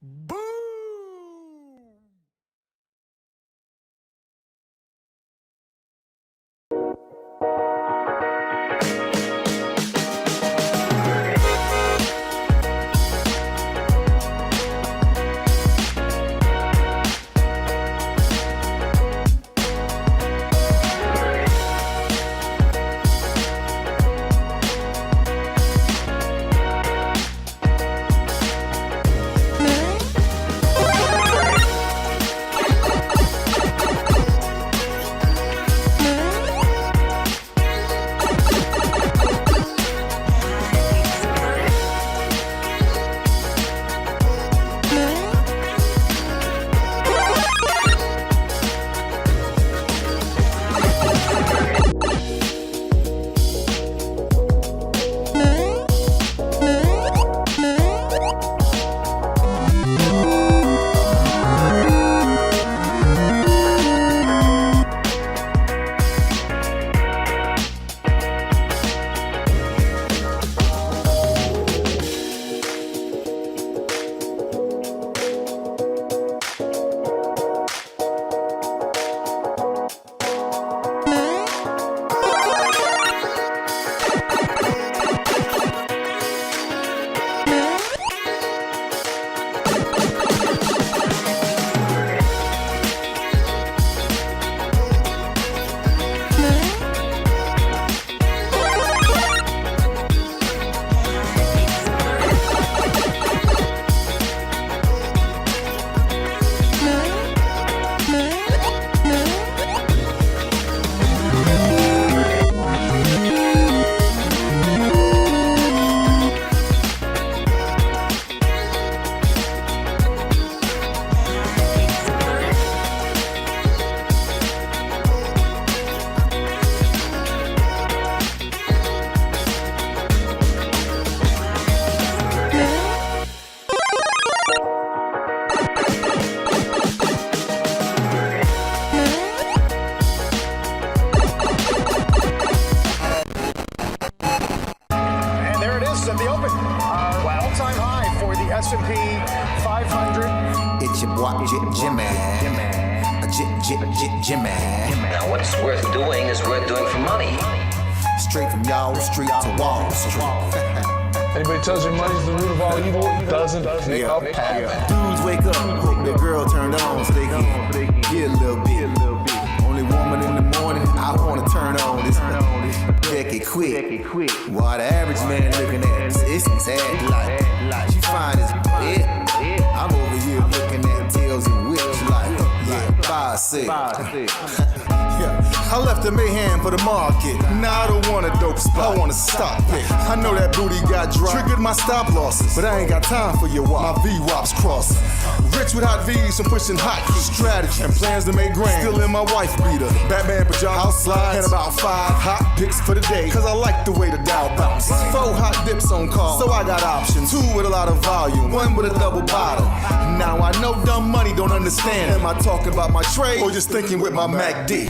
Boom! At the open, all-time high for the S&P 500. It's your boy Jimmy. Jimmy. Now what's worth doing is worth doing for money. Straight from y'all street to Wall Street. Anybody tells you money's the root of all evil doesn't make up happen. Dudes wake up, hope their girl turned on so they can get a little bit. Only woman in the morning, I wanna turn on this. Deck it quick. While the average man looking at this, it's sad like she fine as it. I'm over here looking at tails and whips like, yeah, 5-6. Yeah, I left the mayhem for the market. Now I don't want a dope spot, I want a stock pick. I know that booty got dropped, triggered my stop losses, but I ain't got time for your wop. My V-wops crossing. Rich with hot V's, I'm pushing hot strategy and plans to make grand. Still in my wife beater, Batman pajamas, house slides, and about 5 hot picks for the day. Cause I like the way the Dow bounce. 4 hot dips on call, so I got options. 2 with a lot of volume, 1 with a double bottle. Now I know dumb money don't understand. Am I talking about my trade or just thinking with my MACD?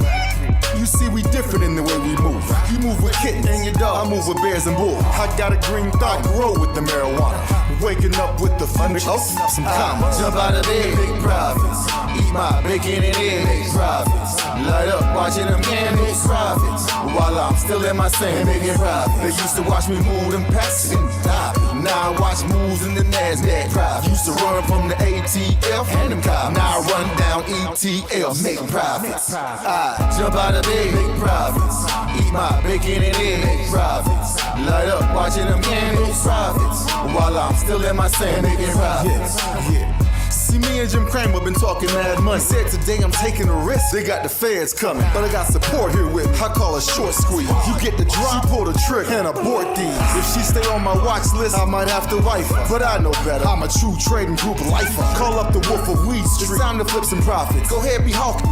You see, we different in the way we move. You move with kittens and your dog, I move with bears and bulls. I got a green thumb, grow with the marijuana. Waking up with the fun, some commas. Jump out of bed, big profits. Eat my bacon and eggs, big profits. Light up, watching them candles, profits. While I'm still in my sand, making profits. They used to watch me move them packs and die. Now I watch moves in the NASDAQ. Profits. Used to run from the ATF and them cops. Now I run down ETL, make profits. I jump out of bed, big profits. Eat my bacon and eggs, big profits. Light up, watching them candles, profits. While I'm still in my sand, making profits. Yeah. See, me and Jim Cramer been talking mad money. Said today I'm taking a risk. They got the feds coming, but I got support here with me. I call a short squeeze. You get the drop, she pull the trigger, and abort these. If she stay on my watch list, I might have to wife her. But I know better. I'm a true trading group lifer. Call up the Wolf of Weed Street. It's time to flip some profits. Go ahead, be hawking.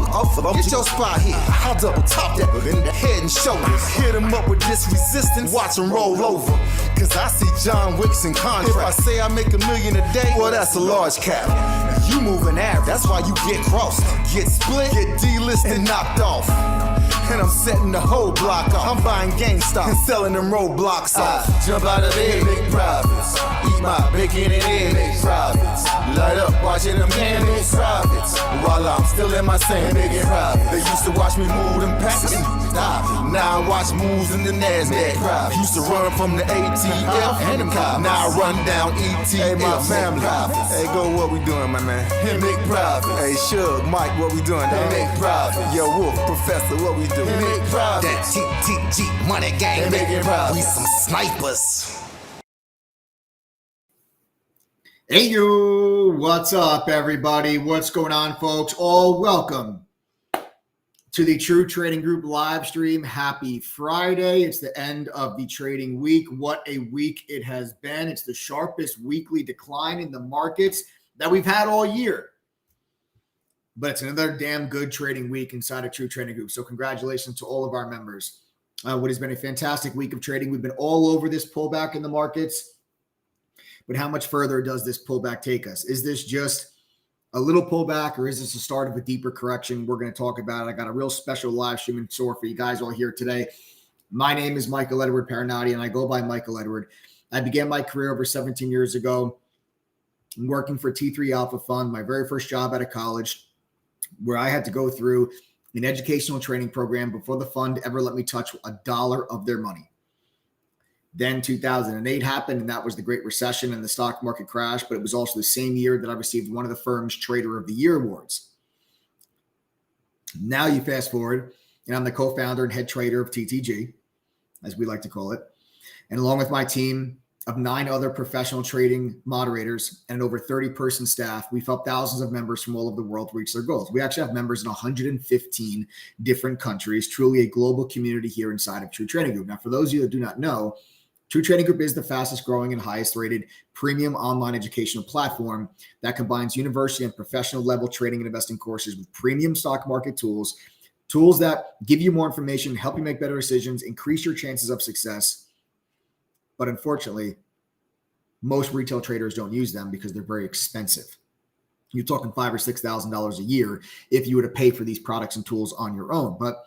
Get your spot here. I'll double top that in the head and shoulders. Hit him up with this resistance. Watch him roll over. Cause I see John Wicks in contract. If I say I make $1 million a day, well, that's a large cap. You moving average, that's why you get crossed. Get split, get delisted, and knocked off. And I'm setting the whole block off. I'm buying GameStop and selling them roadblocks off. Jump out of bed, make profits. Eat my bacon and eggs, make profits. Light up, watching them candles profits while I'm still in my same making profits. They used to watch me move them packets. Now I watch moves in the NASDAQ profits. Used to run from the ATF and them cops. Now I run down ETF. Hey, my family. Hey, go, what we doing, my man? Hey, make profits. Hey, Shug, Mike, what we doing? Hey, make profits. Yo, Wolf, Professor, what we doing? Hey, make profits. That TTG money gang. Hey, we some snipers. Hey you, what's up everybody? What's going on, folks? All welcome to the True Trading Group live stream. Happy Friday. It's the end of the trading week. What a week it has been. It's the sharpest weekly decline in the markets that we've had all year. But it's another damn good trading week inside of True Trading Group. So congratulations to all of our members. What has been a fantastic week of trading. We've been all over this pullback in the markets. But how much further does this pullback take us? Is this just a little pullback or is this the start of a deeper correction? We're going to talk about it. I got a real special live stream in store for you guys all here today. My name is Michael Edward Paranati, and I go by Michael Edward. I began my career over 17 years ago working for T3 Alpha Fund, my very first job out of college, where I had to go through an educational training program before the fund ever let me touch a dollar of their money. Then 2008 happened, and that was the Great Recession and the stock market crash. But it was also the same year that I received one of the firm's Trader of the Year awards. Now you fast forward, and I'm the co-founder and head trader of TTG, as we like to call it. And along with my team of 9 other professional trading moderators and an over 30-person staff, we've helped thousands of members from all over the world reach their goals. We actually have members in 115 different countries, truly a global community here inside of True Trading Group. Now, for those of you that do not know, True Trading Group is the fastest growing and highest rated premium online educational platform that combines university and professional level trading and investing courses with premium stock market tools that give you more information, help you make better decisions, increase your chances of success. But unfortunately, most retail traders don't use them because they're very expensive. You're talking $5,000 or $6,000 a year if you were to pay for these products and tools on your own. But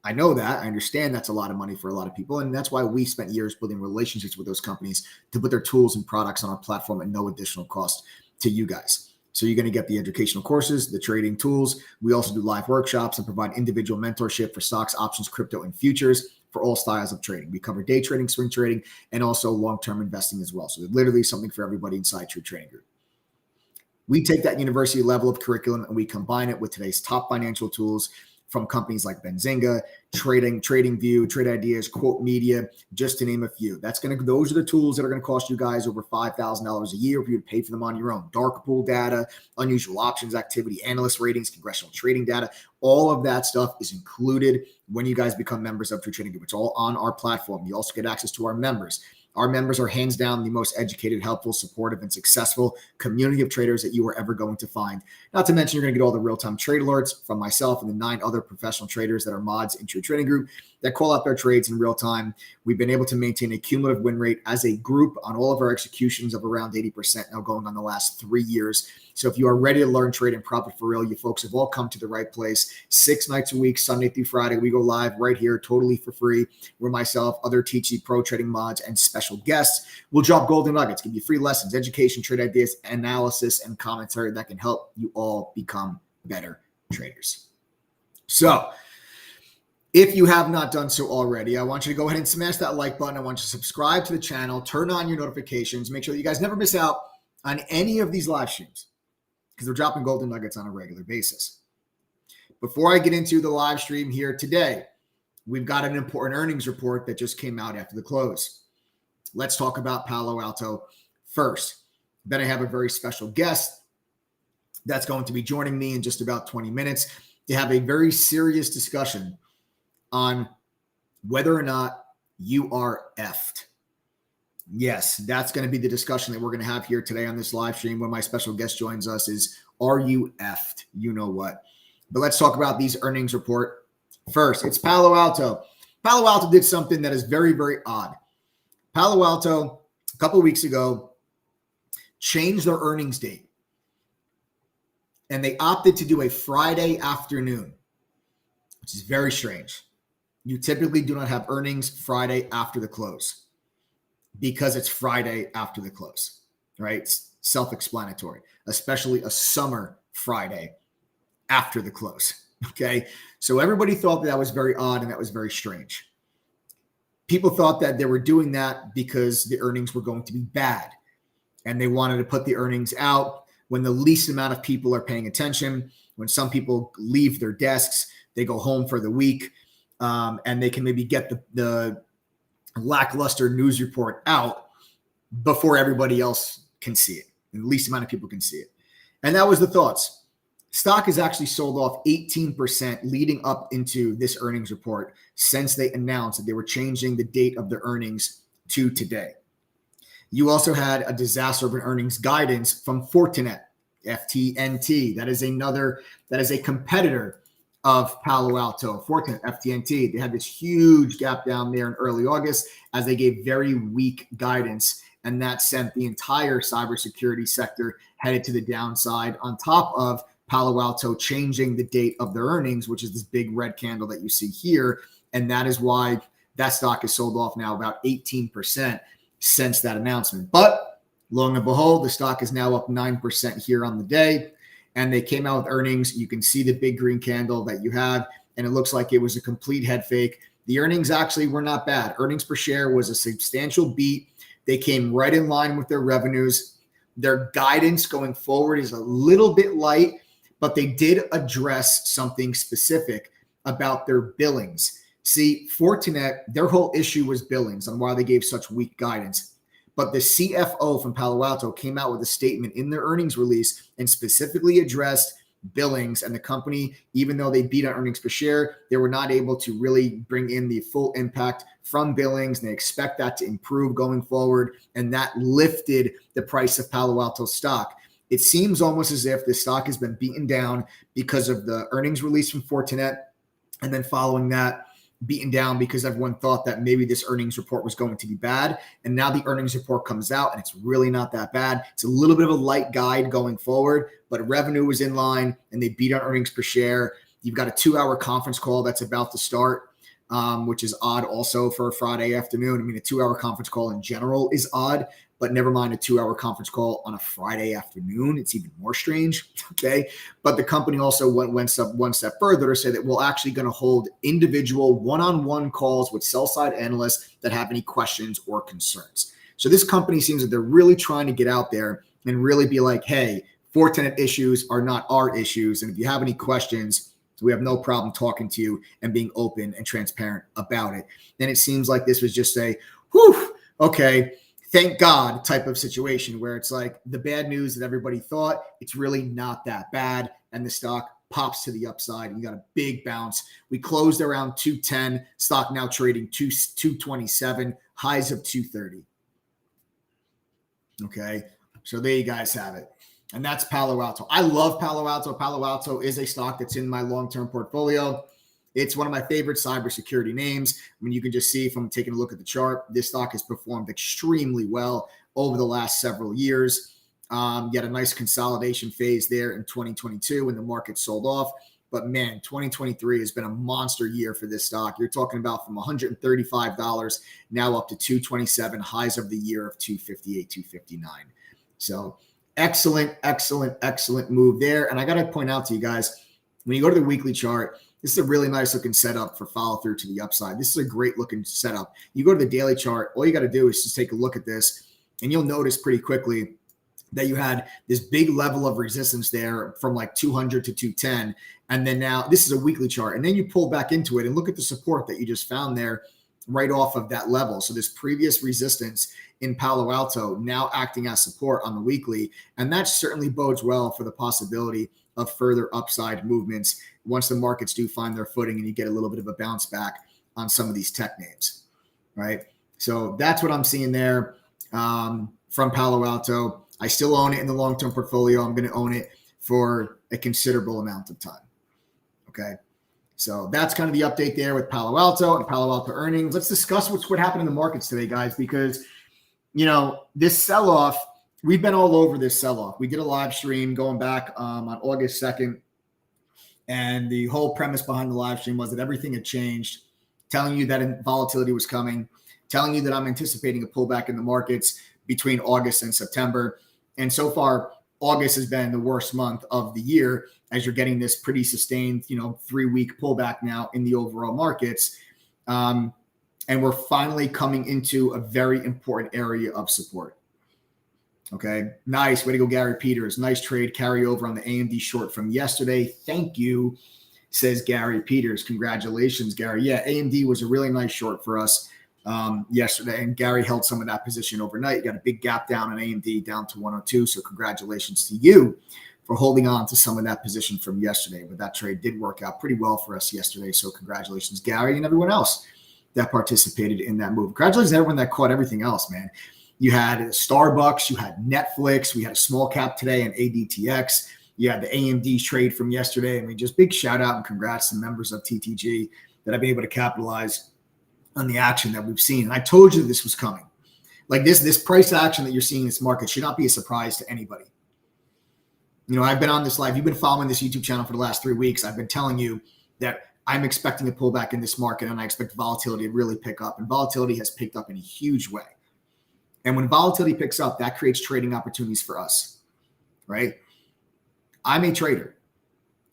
I know that. I understand that's a lot of money for a lot of people. And that's why we spent years building relationships with those companies to put their tools and products on our platform at no additional cost to you guys. So you're going to get the educational courses, the trading tools. We also do live workshops and provide individual mentorship for stocks, options, crypto, and futures for all styles of trading. We cover day trading, swing trading, and also long-term investing as well. So there's literally something for everybody inside True Trading Group. We take that university level of curriculum and we combine it with today's top financial tools from companies like Benzinga, TradingView, Trade Ideas, Quote Media, just to name a few. Those are the tools that are going to cost you guys over $5,000 a year if you would pay for them on your own. Dark pool data, unusual options activity, analyst ratings, congressional trading data. All of that stuff is included when you guys become members of True Trading Group. It's all on our platform. You also get access to our members. Our members are hands down the most educated, helpful, supportive, and successful community of traders that you are ever going to find. Not to mention, you're going to get all the real-time trade alerts from myself and the 9 other professional traders that are mods in True Trading Group that call out their trades in real time. We've been able to maintain a cumulative win rate as a group on all of our executions of around 80% now going on the last 3 years. So if you are ready to learn, trade, and profit for real, you folks have all come to the right place. 6 nights a week, Sunday through Friday, we go live right here totally for free, where myself, other TG Pro trading mods, and special guests will drop golden nuggets, give you free lessons, education, trade ideas, analysis, and commentary that can help you all become better traders. So if you have not done so already, I want you to go ahead and smash that like button. I want you to subscribe to the channel, turn on your notifications, make sure that you guys never miss out on any of these live streams, because they're dropping golden nuggets on a regular basis. Before I get into the live stream here today, we've got an important earnings report that just came out after the close. Let's talk about Palo Alto first. Then I have a very special guest that's going to be joining me in just about 20 minutes to have a very serious discussion on whether or not you are effed. Yes, that's going to be the discussion that we're going to have here today on this live stream when my special guest joins us is, are you effed? You know what? But let's talk about these earnings report first. It's Palo Alto. Palo Alto did something that is very, very odd. Palo Alto, a couple of weeks ago, changed their earnings date. And they opted to do a Friday afternoon, which is very strange. You typically do not have earnings Friday after the close, because it's Friday after the close, right? self-explanatory, especially a summer Friday after the close. Okay. So everybody thought that was very odd and that was very strange. People thought that they were doing that because the earnings were going to be bad and they wanted to put the earnings out when the least amount of people are paying attention, when some people leave their desks, they go home for the week, and they can maybe get the lackluster news report out before everybody else can see it, and the least amount of people can see it. And that was the thoughts. Stock has actually sold off 18% leading up into this earnings report since they announced that they were changing the date of the earnings to today. You also had a disaster of an earnings guidance from Fortinet, FTNT. That is a competitor of Palo Alto. Fortinet, FTNT, they had this huge gap down there in early August as they gave very weak guidance. And that sent the entire cybersecurity sector headed to the downside, on top of Palo Alto changing the date of their earnings, which is this big red candle that you see here. And that is why that stock is sold off now about 18% since that announcement. But lo and behold, the stock is now up 9% here on the day. And they came out with earnings. You can see the big green candle that you have, and it looks like it was a complete head fake. The earnings actually were not bad. Earnings per share was a substantial beat. They came right in line with their revenues. Their guidance going forward is a little bit light, but they did address something specific about their billings. See, Fortinet, their whole issue was billings and why they gave such weak guidance. But the CFO from Palo Alto came out with a statement in their earnings release and specifically addressed billings, and the company, even though they beat on earnings per share, they were not able to really bring in the full impact from billings. And they expect that to improve going forward. And that lifted the price of Palo Alto stock. It seems almost as if the stock has been beaten down because of the earnings release from Fortinet. And then following that, beaten down because everyone thought that maybe this earnings report was going to be bad. And now the earnings report comes out and it's really not that bad. It's a little bit of a light guide going forward, but revenue was in line and they beat on earnings per share. You've got a 2-hour conference call that's about to start, which is odd also for a Friday afternoon. I mean, a 2-hour conference call in general is odd, but never mind a 2-hour conference call on a Friday afternoon. It's even more strange. Okay. But the company also went one step further to say that we're actually going to hold individual one-on-one calls with sell-side analysts that have any questions or concerns. So this company seems that they're really trying to get out there and really be like, hey, Fortinet issues are not our issues. And if you have any questions, we have no problem talking to you and being open and transparent about it. And it seems like this was just a, whew, okay, thank God type of situation where it's like the bad news that everybody thought, it's really not that bad. And the stock pops to the upside and you got a big bounce. We closed around 210, stock now trading 227, highs of 230. Okay. So there you guys have it. And that's Palo Alto. I love Palo Alto. Palo Alto is a stock that's in my long-term portfolio. It's one of my favorite cybersecurity names. I mean, you can just see from taking a look at the chart, this stock has performed extremely well over the last several years. You had a nice consolidation phase there in 2022 when the market sold off. But man, 2023 has been a monster year for this stock. You're talking about from $135 now up to $227, highs of the year of $258, $259. So excellent, excellent, excellent move there. And I got to point out to you guys, when you go to the weekly chart, this is a really nice looking setup for follow through to the upside. This is a great looking setup. You go to the daily chart, all you got to do is just take a look at this and you'll notice pretty quickly that you had this big level of resistance there from like 200 to 210. And then now this is a weekly chart. And then you pull back into it and look at the support that you just found there right off of that level. So this previous resistance in Palo Alto now acting as support on the weekly. And that certainly bodes well for the possibility of further upside movements once the markets do find their footing and you get a little bit of a bounce back on some of these tech names, right? So that's what I'm seeing there from Palo Alto. I still own it in the long-term portfolio. I'm going to own it for a considerable amount of time. Okay. So that's kind of the update there with Palo Alto and Palo Alto earnings. Let's discuss what happened in the markets today, guys, because, you know, this sell-off, we've been all over this sell-off. We did a live stream going back on August 2nd. And the whole premise behind the live stream was that everything had changed, telling you that volatility was coming, telling you that I'm anticipating a pullback in the markets between August and September. And so far, August has been the worst month of the year as you're getting this pretty sustained, 3-week pullback now in the overall markets. And we're finally coming into a very important area of support. Okay, nice. Way to go, Gary Peters. Nice trade carry over on the AMD short from yesterday. Thank you, says Gary Peters. Congratulations, Gary. Yeah, AMD was a really nice short for us yesterday, and Gary held some of that position overnight. You got a big gap down on AMD down to 102, so congratulations to you for holding on to some of that position from yesterday. But that trade did work out pretty well for us yesterday, so congratulations, Gary, and everyone else that participated in that move. Congratulations to everyone that caught everything else, man. You had Starbucks, you had Netflix, we had a small cap today in ADTX. You had the AMD trade from yesterday. I mean, just big shout out and congrats to members of TTG that have been able to capitalize on the action that we've seen. And I told you this was coming. Like this price action that you're seeing in this market should not be a surprise to anybody. I've been on this live. You've been following this YouTube channel for the last 3 weeks. I've been telling you that I'm expecting a pullback in this market, and I expect volatility to really pick up. And volatility has picked up in a huge way. And when volatility picks up, that creates trading opportunities for us, right? I'm a trader.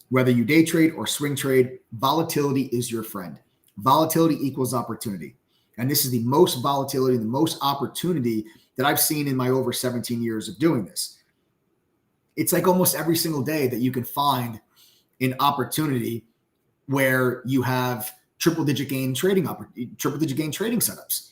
Whether you day trade or swing trade, volatility is your friend. Volatility equals opportunity. And this is the most volatility, the most opportunity that I've seen in my over 17 years of doing this. It's like almost every single day that you can find an opportunity where you have triple-digit gain trading setups.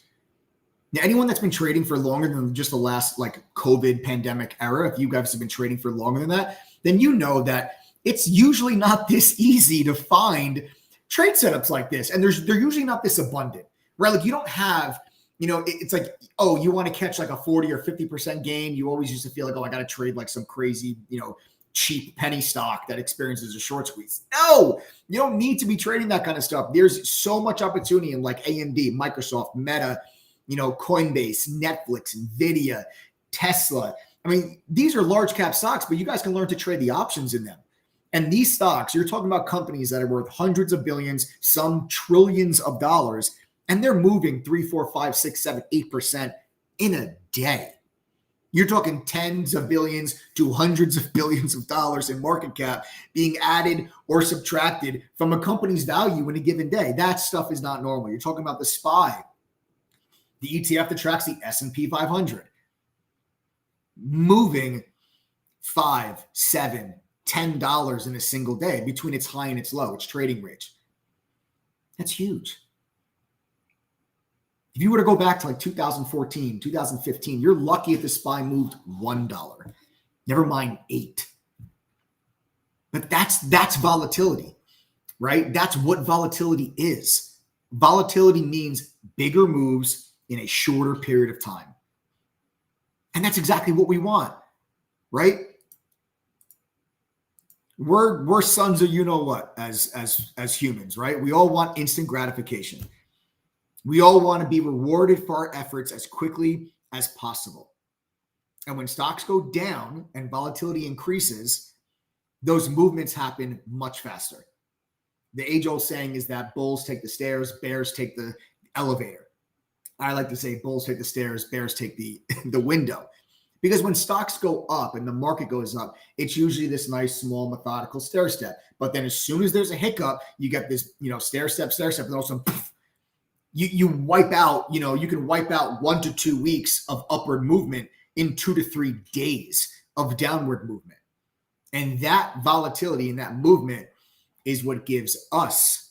Now, anyone that's been trading for longer than just the last COVID pandemic era, if you guys have been trading for longer than that, then you know that it's usually not this easy to find trade setups like this. And they're usually not this abundant, right? Like you don't have, it's like, oh, you want to catch like a 40 or 50% gain. You always used to feel like, oh, I got to trade like some crazy, cheap penny stock that experiences a short squeeze. No, you don't need to be trading that kind of stuff. There's so much opportunity in like AMD, Microsoft, Meta, Coinbase, Netflix, Nvidia, Tesla. I mean, these are large cap stocks, but you guys can learn to trade the options in them. And these stocks, you're talking about companies that are worth hundreds of billions, some trillions of dollars, and they're moving 3, 4, 5, 6, 7, 8% in a day. You're talking tens of billions to hundreds of billions of dollars in market cap being added or subtracted from a company's value in a given day. That stuff is not normal. You're talking about the SPY, the ETF that tracks the S&P 500, moving $5, $7, $10 in a single day between its high and its low, its trading range. That's huge. If you were to go back to like 2014, 2015, you're lucky if the SPY moved $1, never mind $8. But that's volatility, right? That's what volatility is. Volatility means bigger moves in a shorter period of time. And that's exactly what we want, right? We're sons of you-know-what as humans, right? We all want instant gratification. We all want to be rewarded for our efforts as quickly as possible. And when stocks go down and volatility increases, those movements happen much faster. The age-old saying is that bulls take the stairs, bears take the elevator. I like to say bulls take the stairs, bears take the window. Because when stocks go up and the market goes up, it's usually this nice, small, methodical stair step. But then as soon as there's a hiccup, you get this, stair step, and also poof, you wipe out, you can wipe out 1 to 2 weeks of upward movement in 2 to 3 days of downward movement. And that volatility and that movement is what gives us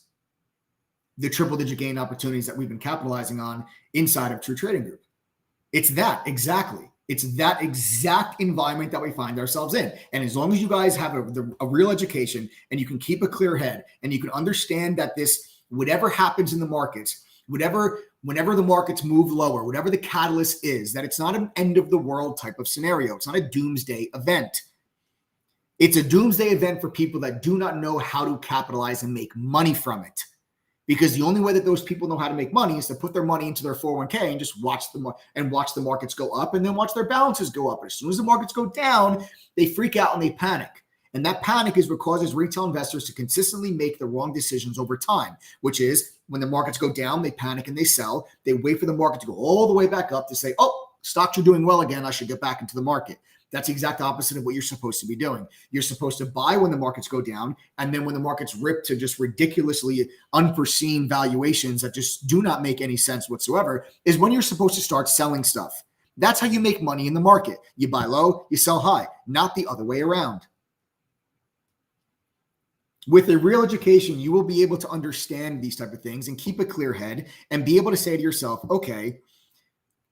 the triple-digit gain opportunities that we've been capitalizing on inside of True Trading Group. It's that exactly. It's that exact environment that we find ourselves in. And as long as you guys have a real education and you can keep a clear head and you can understand that whatever happens in the markets, whenever the markets move lower, whatever the catalyst is, that it's not an end of the world type of scenario. It's not a doomsday event. It's a doomsday event for people that do not know how to capitalize and make money from it. Because the only way that those people know how to make money is to put their money into their 401k and just watch the markets go up and then watch their balances go up. And as soon as the markets go down, they freak out and they panic. And that panic is what causes retail investors to consistently make the wrong decisions over time, which is when the markets go down, they panic and they sell. They wait for the market to go all the way back up to say, oh, stocks are doing well again. I should get back into the market. That's the exact opposite of what you're supposed to be doing. You're supposed to buy when the markets go down, and then when the markets rip to just ridiculously unforeseen valuations that just do not make any sense whatsoever, is when you're supposed to start selling stuff. That's how you make money in the market. You buy low, you sell high, not the other way around. With a real education, you will be able to understand these type of things and keep a clear head and be able to say to yourself, okay,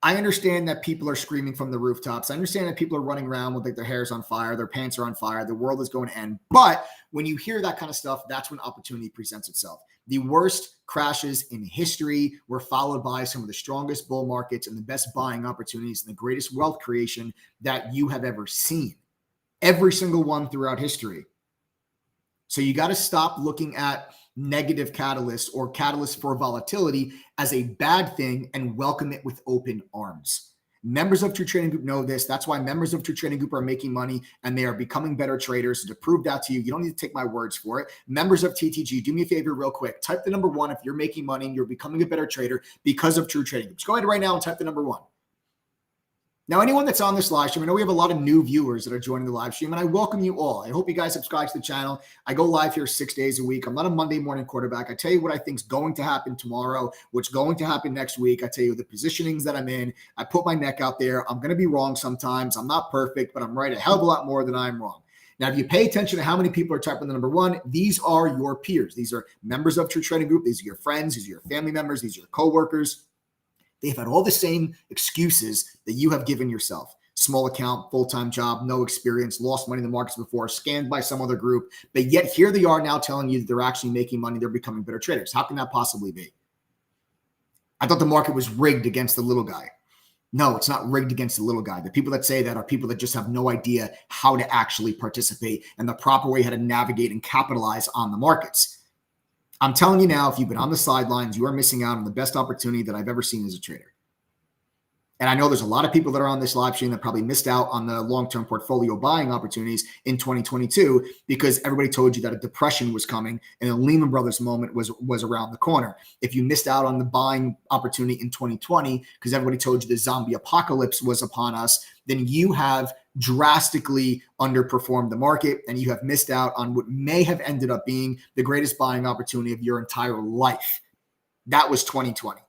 I understand that people are screaming from the rooftops. I understand that people are running around with like their hair's on fire, their pants are on fire, the world is going to end. But when you hear that kind of stuff, that's when opportunity presents itself. The worst crashes in history were followed by some of the strongest bull markets and the best buying opportunities and the greatest wealth creation that you have ever seen. Every single one throughout history. So you got to stop looking at negative catalysts or catalysts for volatility as a bad thing and welcome it with open arms. Members of True Trading Group know this. That's why members of True Trading Group are making money and they are becoming better traders. To prove that to you, you don't need to take my words for it. Members of TTG, do me a favor real quick. Type the number 1 if you're making money and you're becoming a better trader because of True Trading Groups. Go ahead right now and type the number 1. Now, anyone that's on this live stream, I know we have a lot of new viewers that are joining the live stream, and I welcome you all. I hope you guys subscribe to the channel. I go live here 6 days a week. I'm not a Monday morning quarterback. I tell you what I think is going to happen tomorrow, what's going to happen next week. I tell you the positionings that I'm in. I put my neck out there. I'm going to be wrong sometimes. I'm not perfect, but I'm right a hell of a lot more than I'm wrong. Now, if you pay attention to how many people are typing the number 1, these are your peers. These are members of True Trading Group. These are your friends. These are your family members. These are your coworkers. They've had all the same excuses that you have given yourself. Small account, full-time job, no experience, lost money in the markets before, scammed by some other group. But yet here they are now telling you that they're actually making money. They're becoming better traders. How can that possibly be? I thought the market was rigged against the little guy. No, it's not rigged against the little guy. The people that say that are people that just have no idea how to actually participate and the proper way how to navigate and capitalize on the markets. I'm telling you now, if you've been on the sidelines, you are missing out on the best opportunity that I've ever seen as a trader. And I know there's a lot of people that are on this live stream that probably missed out on the long-term portfolio buying opportunities in 2022 because everybody told you that a depression was coming and the Lehman Brothers moment was around the corner. If you missed out on the buying opportunity in 2020 because everybody told you the zombie apocalypse was upon us, then you have drastically underperformed the market and you have missed out on what may have ended up being the greatest buying opportunity of your entire life. That was 2020.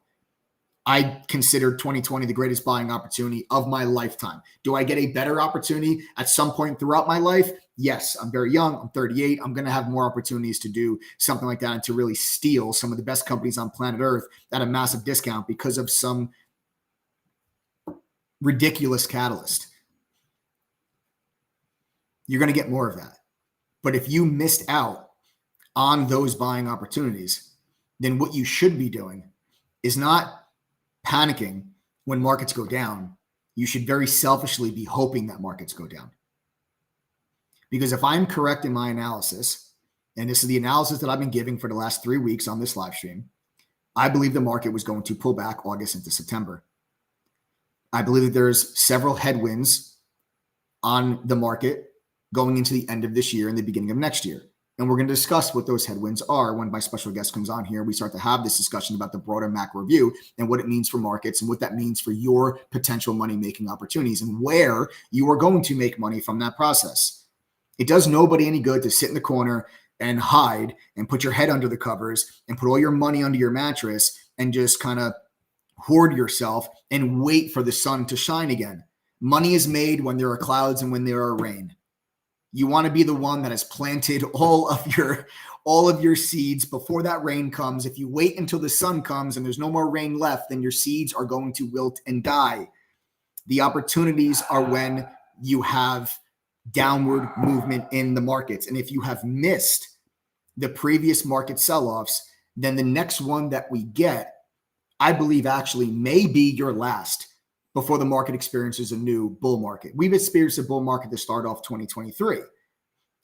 I considered 2020 the greatest buying opportunity of my lifetime. Do I get a better opportunity at some point throughout my life? Yes, I'm very young. I'm 38. I'm going to have more opportunities to do something like that and to really steal some of the best companies on planet Earth at a massive discount because of some ridiculous catalyst. You're going to get more of that. But if you missed out on those buying opportunities, then what you should be doing is not panicking when markets go down. You should very selfishly be hoping that markets go down. Because if I'm correct in my analysis, and this is the analysis that I've been giving for the last 3 weeks on this live stream, I believe the market was going to pull back August into September. I believe that there's several headwinds on the market going into the end of this year and the beginning of next year. And we're going to discuss what those headwinds are when my special guest comes on here. We start to have this discussion about the broader macro view and what it means for markets and what that means for your potential money-making opportunities and where you are going to make money from that process. It does nobody any good to sit in the corner and hide and put your head under the covers and put all your money under your mattress and just kind of hoard yourself and wait for the sun to shine again. Money is made when there are clouds and when there are rain. You want to be the one that has planted all of your seeds before that rain comes. If you wait until the sun comes and there's no more rain left, then your seeds are going to wilt and die. The opportunities are when you have downward movement in the markets. And if you have missed the previous market sell-offs, then the next one that we get, I believe actually may be your last before the market experiences a new bull market. We've experienced a bull market to start off 2023,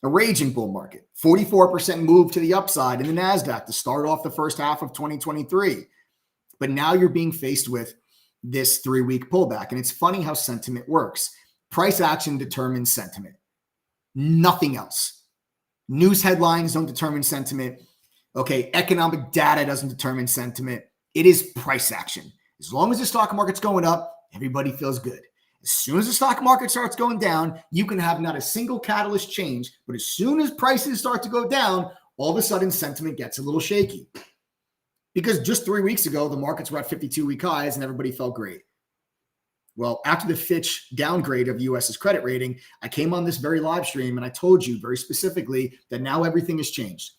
a raging bull market, 44% move to the upside in the NASDAQ to start off the first half of 2023. But now you're being faced with this 3-week pullback. And it's funny how sentiment works. Price action determines sentiment, nothing else. News headlines don't determine sentiment. Okay, economic data doesn't determine sentiment. It is price action. As long as the stock market's going up, everybody feels good. As soon as the stock market starts going down, you can have not a single catalyst change, but as soon as prices start to go down, all of a sudden sentiment gets a little shaky. Because just 3 weeks ago, the markets were at 52-week highs and everybody felt great. Well, after the Fitch downgrade of US's credit rating, I came on this very live stream and I told you very specifically that now everything has changed.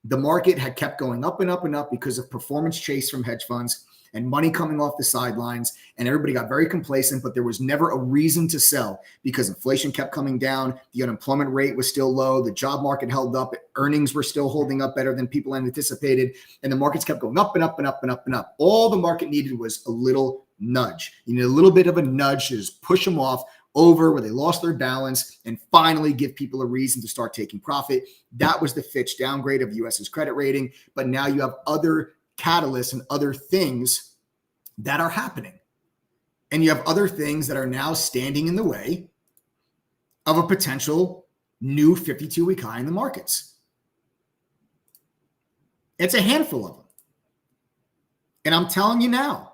The market had kept going up and up and up because of performance chase from hedge funds and money coming off the sidelines, and everybody got very complacent, but there was never a reason to sell because inflation kept coming down, the unemployment rate was still low, the job market held up, earnings were still holding up better than people anticipated, and the markets kept going up and up and up and up and up. All the market needed was a little nudge. You need a little bit of a nudge to just push them off over where they lost their balance and finally give people a reason to start taking profit. That was the Fitch downgrade of US's credit rating, but now you have other catalysts and other things that are happening. And you have other things that are now standing in the way of a potential new 52-week high in the markets. It's a handful of them. And I'm telling you now,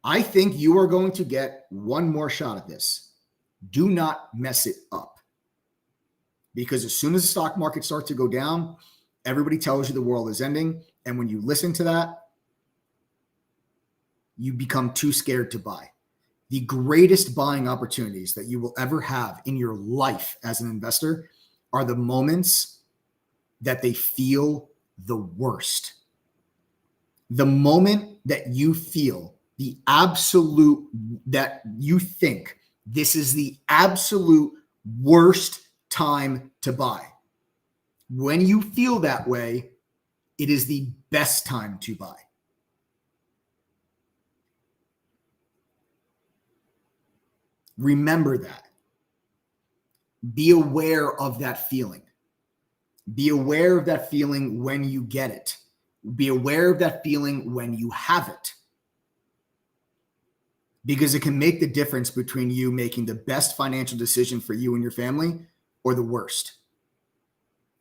I think you are going to get one more shot at this. Do not mess it up. Because as soon as the stock market starts to go down, everybody tells you the world is ending. And when you listen to that, you become too scared to buy. The greatest buying opportunities that you will ever have in your life as an investor are the moments that they feel the worst. The moment that you feel the absolute, that you think this is the absolute worst time to buy. When you feel that way, it is the best time to buy. Remember that. Be aware of that feeling. Be aware of that feeling when you get it. Be aware of that feeling when you have it. Because it can make the difference between you making the best financial decision for you and your family or the worst.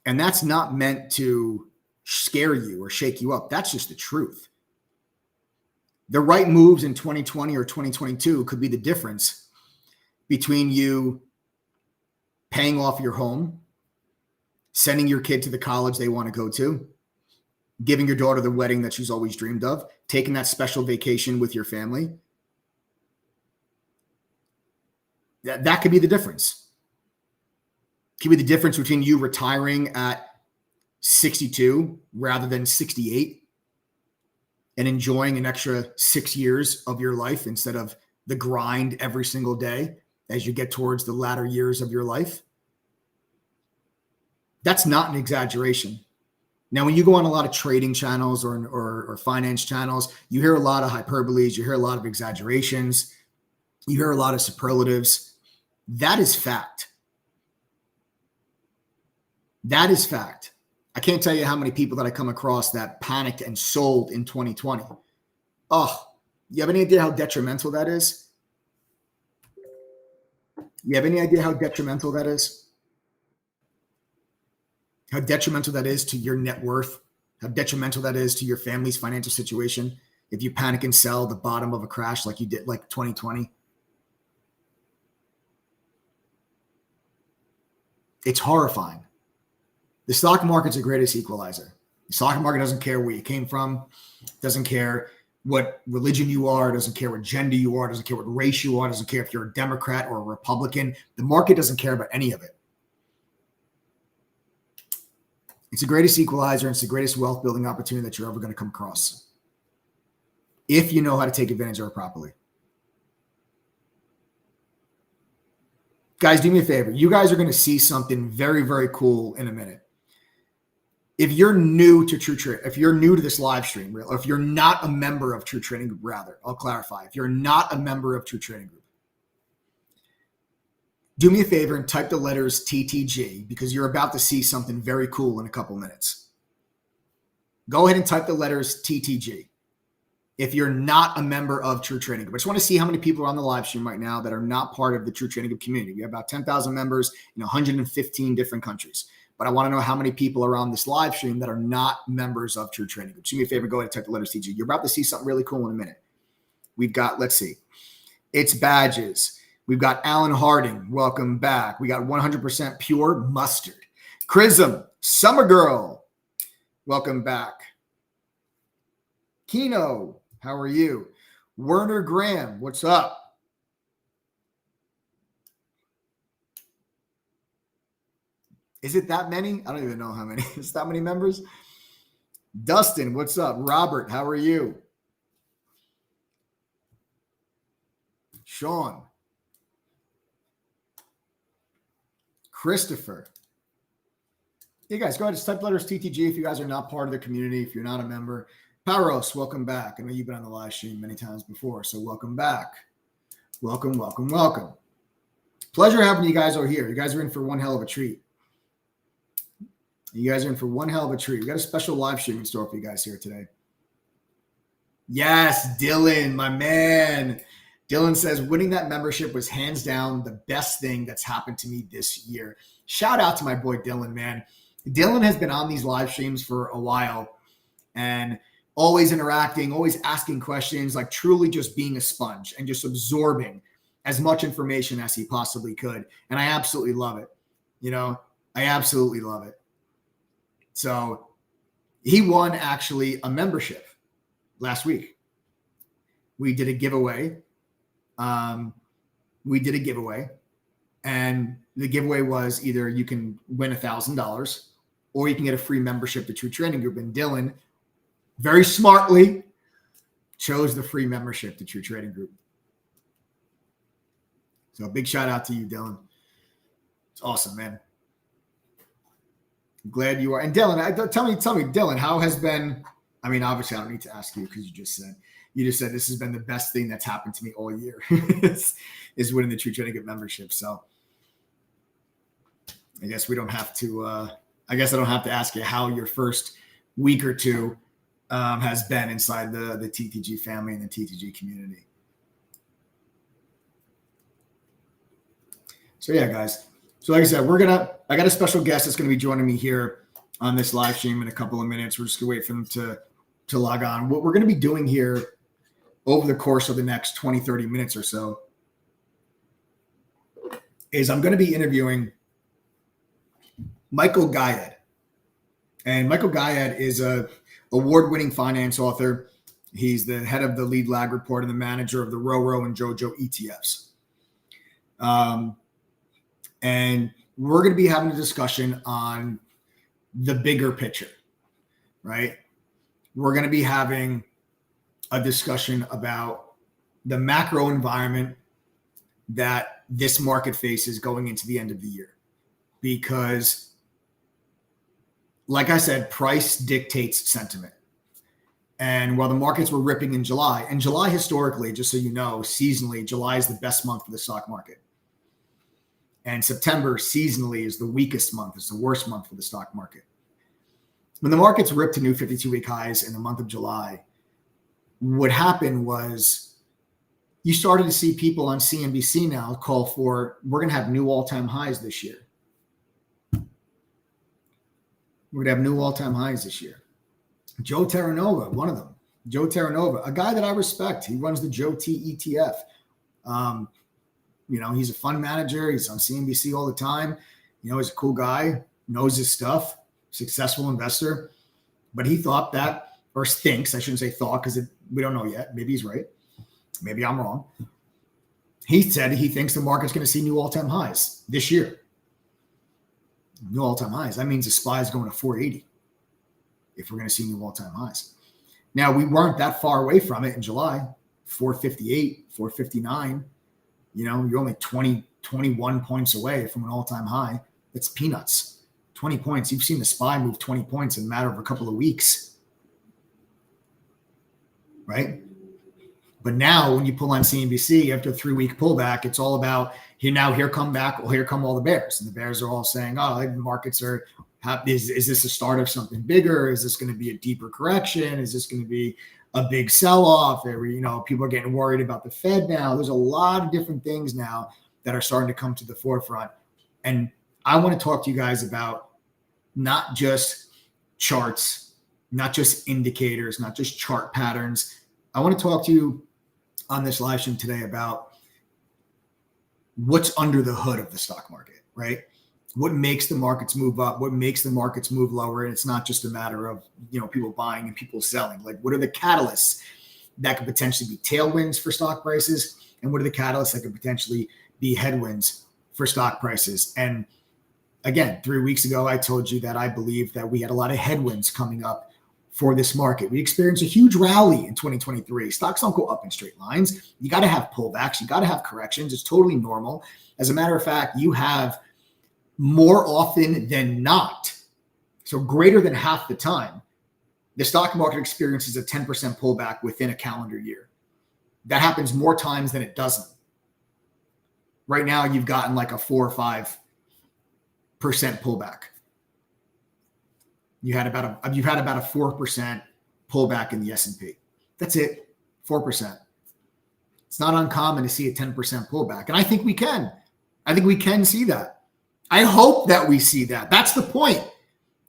And that's not meant to scare you or shake you up. That's just the truth. The right moves in 2020 or 2022 could be the difference between you paying off your home, sending your kid to the college they want to go to, giving your daughter the wedding that she's always dreamed of, taking that special vacation with your family. That could be the difference. It could be the difference between you retiring at 62 rather than 68 and enjoying an extra 6 years of your life instead of the grind every single day as you get towards the latter years of your life. That's not an exaggeration. Now, when you go on a lot of trading channels or finance channels, you hear a lot of hyperboles, you hear a lot of exaggerations, you hear a lot of superlatives. That is fact. That is fact. I can't tell you how many people that I come across that panicked and sold in 2020. Oh, you have any idea how detrimental that is? You have any idea how detrimental that is? How detrimental that is to your net worth? How detrimental that is to your family's financial situation if you panic and sell the bottom of a crash like you did like 2020? It's horrifying. The stock market's the greatest equalizer. The stock market doesn't care where you came from, doesn't care what religion you are, doesn't care what gender you are, doesn't care what race you are, doesn't care if you're a Democrat or a Republican. The market doesn't care about any of it. It's the greatest equalizer, and it's the greatest wealth building opportunity that you're ever going to come across if you know how to take advantage of it properly. Guys, do me a favor. You guys are going to see something very, very cool in a minute. If you're new to True Trading, if you're new to this live stream, or if you're not a member of True Trading Group, rather, I'll clarify. If you're not a member of True Trading Group, do me a favor and type the letters TTG because you're about to see something very cool in a couple minutes. Go ahead and type the letters TTG if you're not a member of True Trading Group. I just want to see how many people are on the live stream right now that are not part of the True Trading Group community. We have about 10,000 members in 115 different countries. But I want to know how many people are on this live stream that are not members of True Trading Group. Do me a favor, go ahead and type the letters TTG. You're about to see something really cool in a minute. We've got, let's see. It's badges. We've got Alan Harding. Welcome back. We got 100% pure mustard. Chrism, Summer Girl. Welcome back. Kino, how are you? Werner Graham, what's up? Is it that many? I don't even know how many. Is that many members? Dustin, what's up? Robert, how are you? Sean. Christopher. Hey guys, go ahead and type letters TTG if you guys are not part of the community, if you're not a member. Paros, welcome back. I know you've been on the live stream many times before, so welcome back. Welcome, welcome, welcome. Pleasure having you guys over here. You guys are in for one hell of a treat. You guys are in for one hell of a treat. We got a special live stream in store for you guys here today. Yes, Dylan, my man. Dylan says, winning that membership was hands down the best thing that's happened to me this year. Shout out to my boy Dylan, man. Dylan has been on these live streams for a while and always interacting, always asking questions, like truly just being a sponge and just absorbing as much information as he possibly could. And I absolutely love it. You know, I absolutely love it. So he won actually a membership last week. We did a giveaway. And the giveaway was either you can win $1,000 or you can get a free membership to True Trading Group. And Dylan very smartly chose the free membership to True Trading Group. So a big shout out to you, Dylan. It's awesome, man. I'm glad you are. And Dylan, tell me, Dylan, how has been, I mean, obviously I don't need to ask you because you just said this has been the best thing that's happened to me all year is winning the True Trading Group membership. So I guess we don't have to, I don't have to ask you how your first week or two has been inside the TTG family and the TTG community. So yeah, guys. So like I said, I got a special guest that's going to be joining me here on this live stream in a couple of minutes. We're just going to wait for them to log on. What we're going to be doing here over the course of the next 20, 30 minutes or so is I'm going to be interviewing Michael Guyad. And Michael Guyad is a award-winning finance author. He's the head of the Lead Lag Report and the manager of the RoRo and JoJo ETFs. And we're going to be having a discussion on the bigger picture, right? We're going to be having a discussion about the macro environment that this market faces going into the end of the year. Because, like I said, price dictates sentiment. And while the markets were ripping in July, and July historically, just so you know, seasonally, July is the best month for the stock market. And September seasonally is the weakest month, it's the worst month for the stock market. When the markets ripped to new 52-week highs in the month of July, what happened was you started to see people on CNBC now call for, we're going to have new all-time highs this year. We're going to have new all-time highs this year. Joe Terranova, one of them. Joe Terranova, a guy that I respect. He runs the Joe T ETF. He's a fund manager. He's on CNBC all the time. He's a cool guy, knows his stuff, successful investor. But he thought that, or thinks, I shouldn't say thought because we don't know yet. Maybe he's right. Maybe I'm wrong. He said he thinks the market's going to see new all-time highs this year. New all-time highs. That means the SPY is going to 480 if we're going to see new all-time highs. Now, we weren't that far away from it in July, 458, 459. You're only 20, 21 points away from an all-time high. It's peanuts. 20 points. You've seen the SPY move 20 points in a matter of a couple of weeks. Right? But now when you pull on CNBC after a 3-week pullback, it's all about here come all the bears. And the bears are all saying, oh, the markets are, is this a start of something bigger? Is this going to be a deeper correction? Is this going to be a big sell-off? People are getting worried about the Fed now. There's a lot of different things now that are starting to come to the forefront. And I want to talk to you guys about not just charts, not just indicators, not just chart patterns. I want to talk to you on this live stream today about what's under the hood of the stock market, right? What makes the markets move up? What makes the markets move lower? And it's not just a matter of, people buying and people selling. Like, what are the catalysts that could potentially be tailwinds for stock prices? And what are the catalysts that could potentially be headwinds for stock prices? And again, 3 weeks ago, I told you that I believe that we had a lot of headwinds coming up for this market. We experienced a huge rally in 2023. Stocks don't go up in straight lines. You got to have pullbacks. You got to have corrections. It's totally normal. As a matter of fact, you have more often than not, so greater than half the time, the stock market experiences a 10% pullback within a calendar year. That happens more times than it doesn't. Right now, you've gotten like a 4 or 5% pullback. You've had about a 4% pullback in the S&P. That's it, 4%. It's not uncommon to see a 10% pullback, and I think we can. I think we can see that. I hope that we see that. That's the point.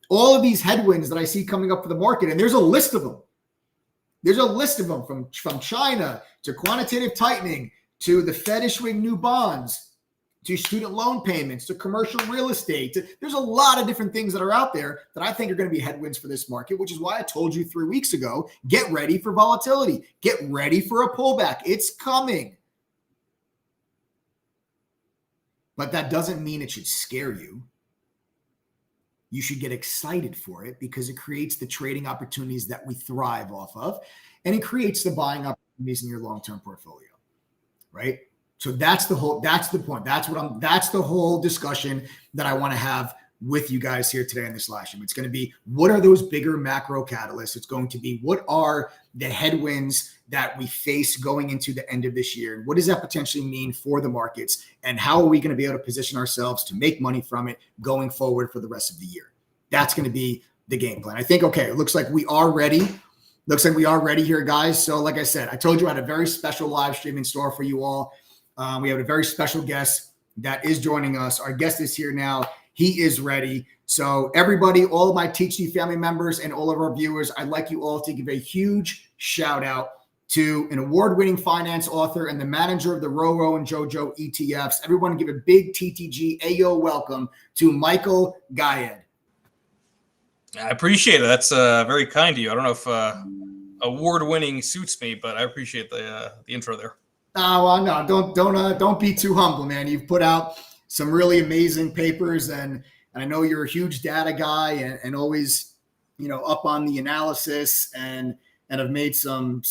All of these headwinds that I see coming up for the market, and there's a list of them. There's a list of them from China to quantitative tightening to the Fed issuing new bonds to student loan payments to commercial real estate. There's a lot of different things that are out there that I think are going to be headwinds for this market, which is why I told you 3 weeks ago, get ready for volatility. Get ready for a pullback. It's coming. But that doesn't mean it should scare you. You should get excited for it because it creates the trading opportunities that we thrive off of, and it creates the buying opportunities in your long-term portfolio, right? So that's the point. That's the whole discussion that I want to have with you guys here today on this live stream. It's going to be, what are those bigger macro catalysts? It's going to be, what are the headwinds that we face going into the end of this year? And what does that potentially mean for the markets? And how are we going to be able to position ourselves to make money from it going forward for the rest of the year? That's going to be the game plan. I think, okay, it looks like we are ready. Looks like we are ready here, guys. So like I said, I told you I had a very special live stream in store for you all. We have a very special guest that is joining us. Our guest is here now. He is ready. So everybody, all of my Teach You family members and all of our viewers, I'd like you all to give a huge shout out to an award-winning finance author and the manager of the RoRo and JoJo ETFs. Everyone give a big TTG AO welcome to Michael Guyad. I appreciate it. That's very kind of you. I don't know if award-winning suits me, but I appreciate the intro there. Oh, well, no, don't be too humble, man. You've put out some really amazing papers, and I know you're a huge data guy and always, up on the analysis and have made some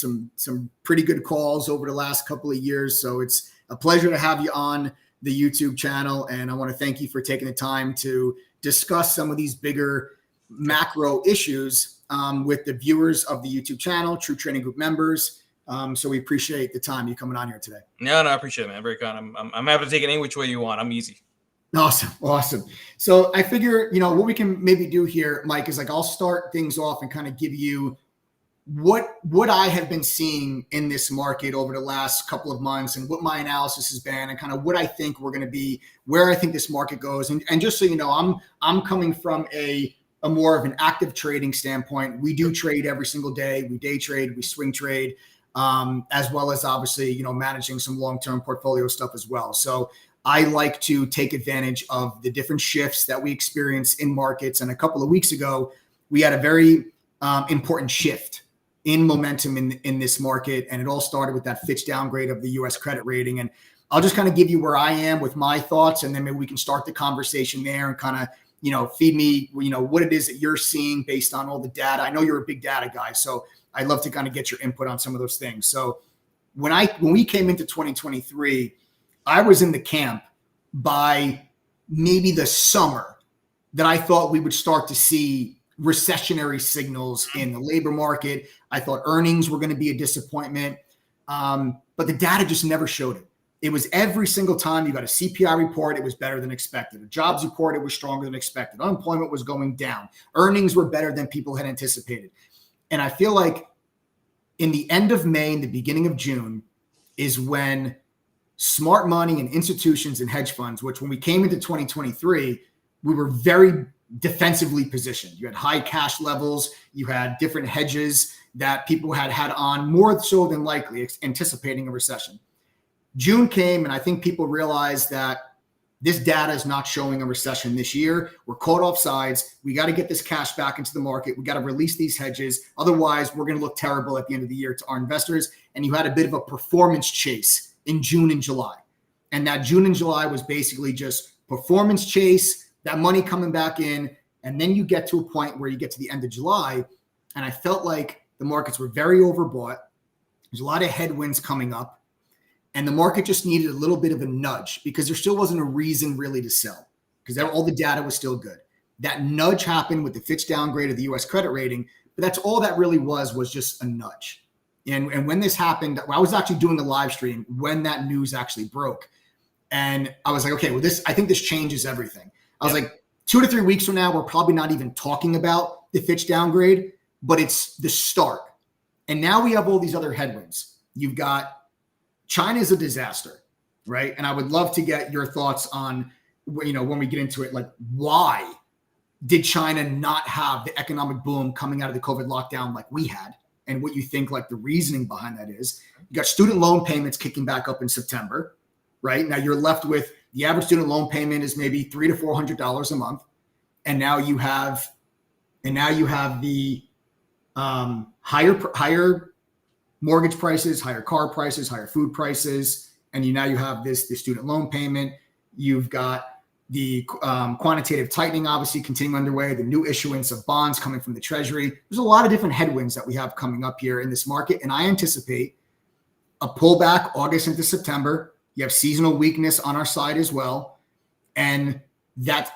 pretty good calls over the last couple of years. So it's a pleasure to have you on the YouTube channel, and I want to thank you for taking the time to discuss some of these bigger macro issues with the viewers of the YouTube channel, True Trading Group members. So we appreciate the time you coming on here today. No, I appreciate it, man. Very kind. I'm happy to take it any which way you want. I'm easy. Awesome. So I figure, what we can maybe do here, Mike, is like, I'll start things off and kind of give you what I have been seeing in this market over the last couple of months and what my analysis has been and kind of what I think we're going to be, where I think this market goes. And just so you know, I'm coming from a more of an active trading standpoint. We do trade every single day. We day trade, we swing trade. As well as obviously, managing some long-term portfolio stuff as well. So I like to take advantage of the different shifts that we experience in markets. And a couple of weeks ago, we had a very important shift in momentum in this market. And it all started with that Fitch downgrade of the U.S. credit rating. And I'll just kind of give you where I am with my thoughts. And then maybe we can start the conversation there and kind of, feed me, what it is that you're seeing based on all the data. I know you're a big data guy, so I'd love to kind of get your input on some of those things. So when we came into 2023, I was in the camp by maybe the summer that I thought we would start to see recessionary signals in the labor market. I thought earnings were going to be a disappointment, but the data just never showed it. It was every single time you got a CPI report, it was better than expected. A jobs report, it was stronger than expected. Unemployment was going down. Earnings were better than people had anticipated. And I feel like in the end of May and the beginning of June is when smart money and institutions and hedge funds, which when we came into 2023, we were very defensively positioned. You had high cash levels. You had different hedges that people had on more so than likely anticipating a recession. June came, and I think people realized that this data is not showing a recession this year. We're caught off sides. We got to get this cash back into the market. We got to release these hedges. Otherwise, we're going to look terrible at the end of the year to our investors. And you had a bit of a performance chase in June and July. And that June and July was basically just performance chase, that money coming back in. And then you get to a point where you get to the end of July. And I felt like the markets were very overbought. There's a lot of headwinds coming up. And the market just needed a little bit of a nudge because there still wasn't a reason really to sell because all the data was still good. That nudge happened with the Fitch downgrade of the U.S. credit rating, but that's all that really was just a nudge. And when this happened, I was actually doing a live stream when that news actually broke. And I was like, okay, well, I think this changes everything. I was like, 2 to 3 weeks from now, we're probably not even talking about the Fitch downgrade, but it's the start. And now we have all these other headwinds. You've got China is a disaster, right? And I would love to get your thoughts on, when we get into it, like why did China not have the economic boom coming out of the COVID lockdown like we had? And what you think like the reasoning behind that is. You got student loan payments kicking back up in September, right? Now you're left with the average student loan payment is maybe $300 to $400 a month. And now you have the higher mortgage prices, higher car prices, higher food prices, and you have the student loan payment. You've got the quantitative tightening obviously continuing underway, the new issuance of bonds coming from the Treasury. There's a lot of different headwinds that we have coming up here in this market, and I anticipate a pullback August into September. You have seasonal weakness on our side as well, and that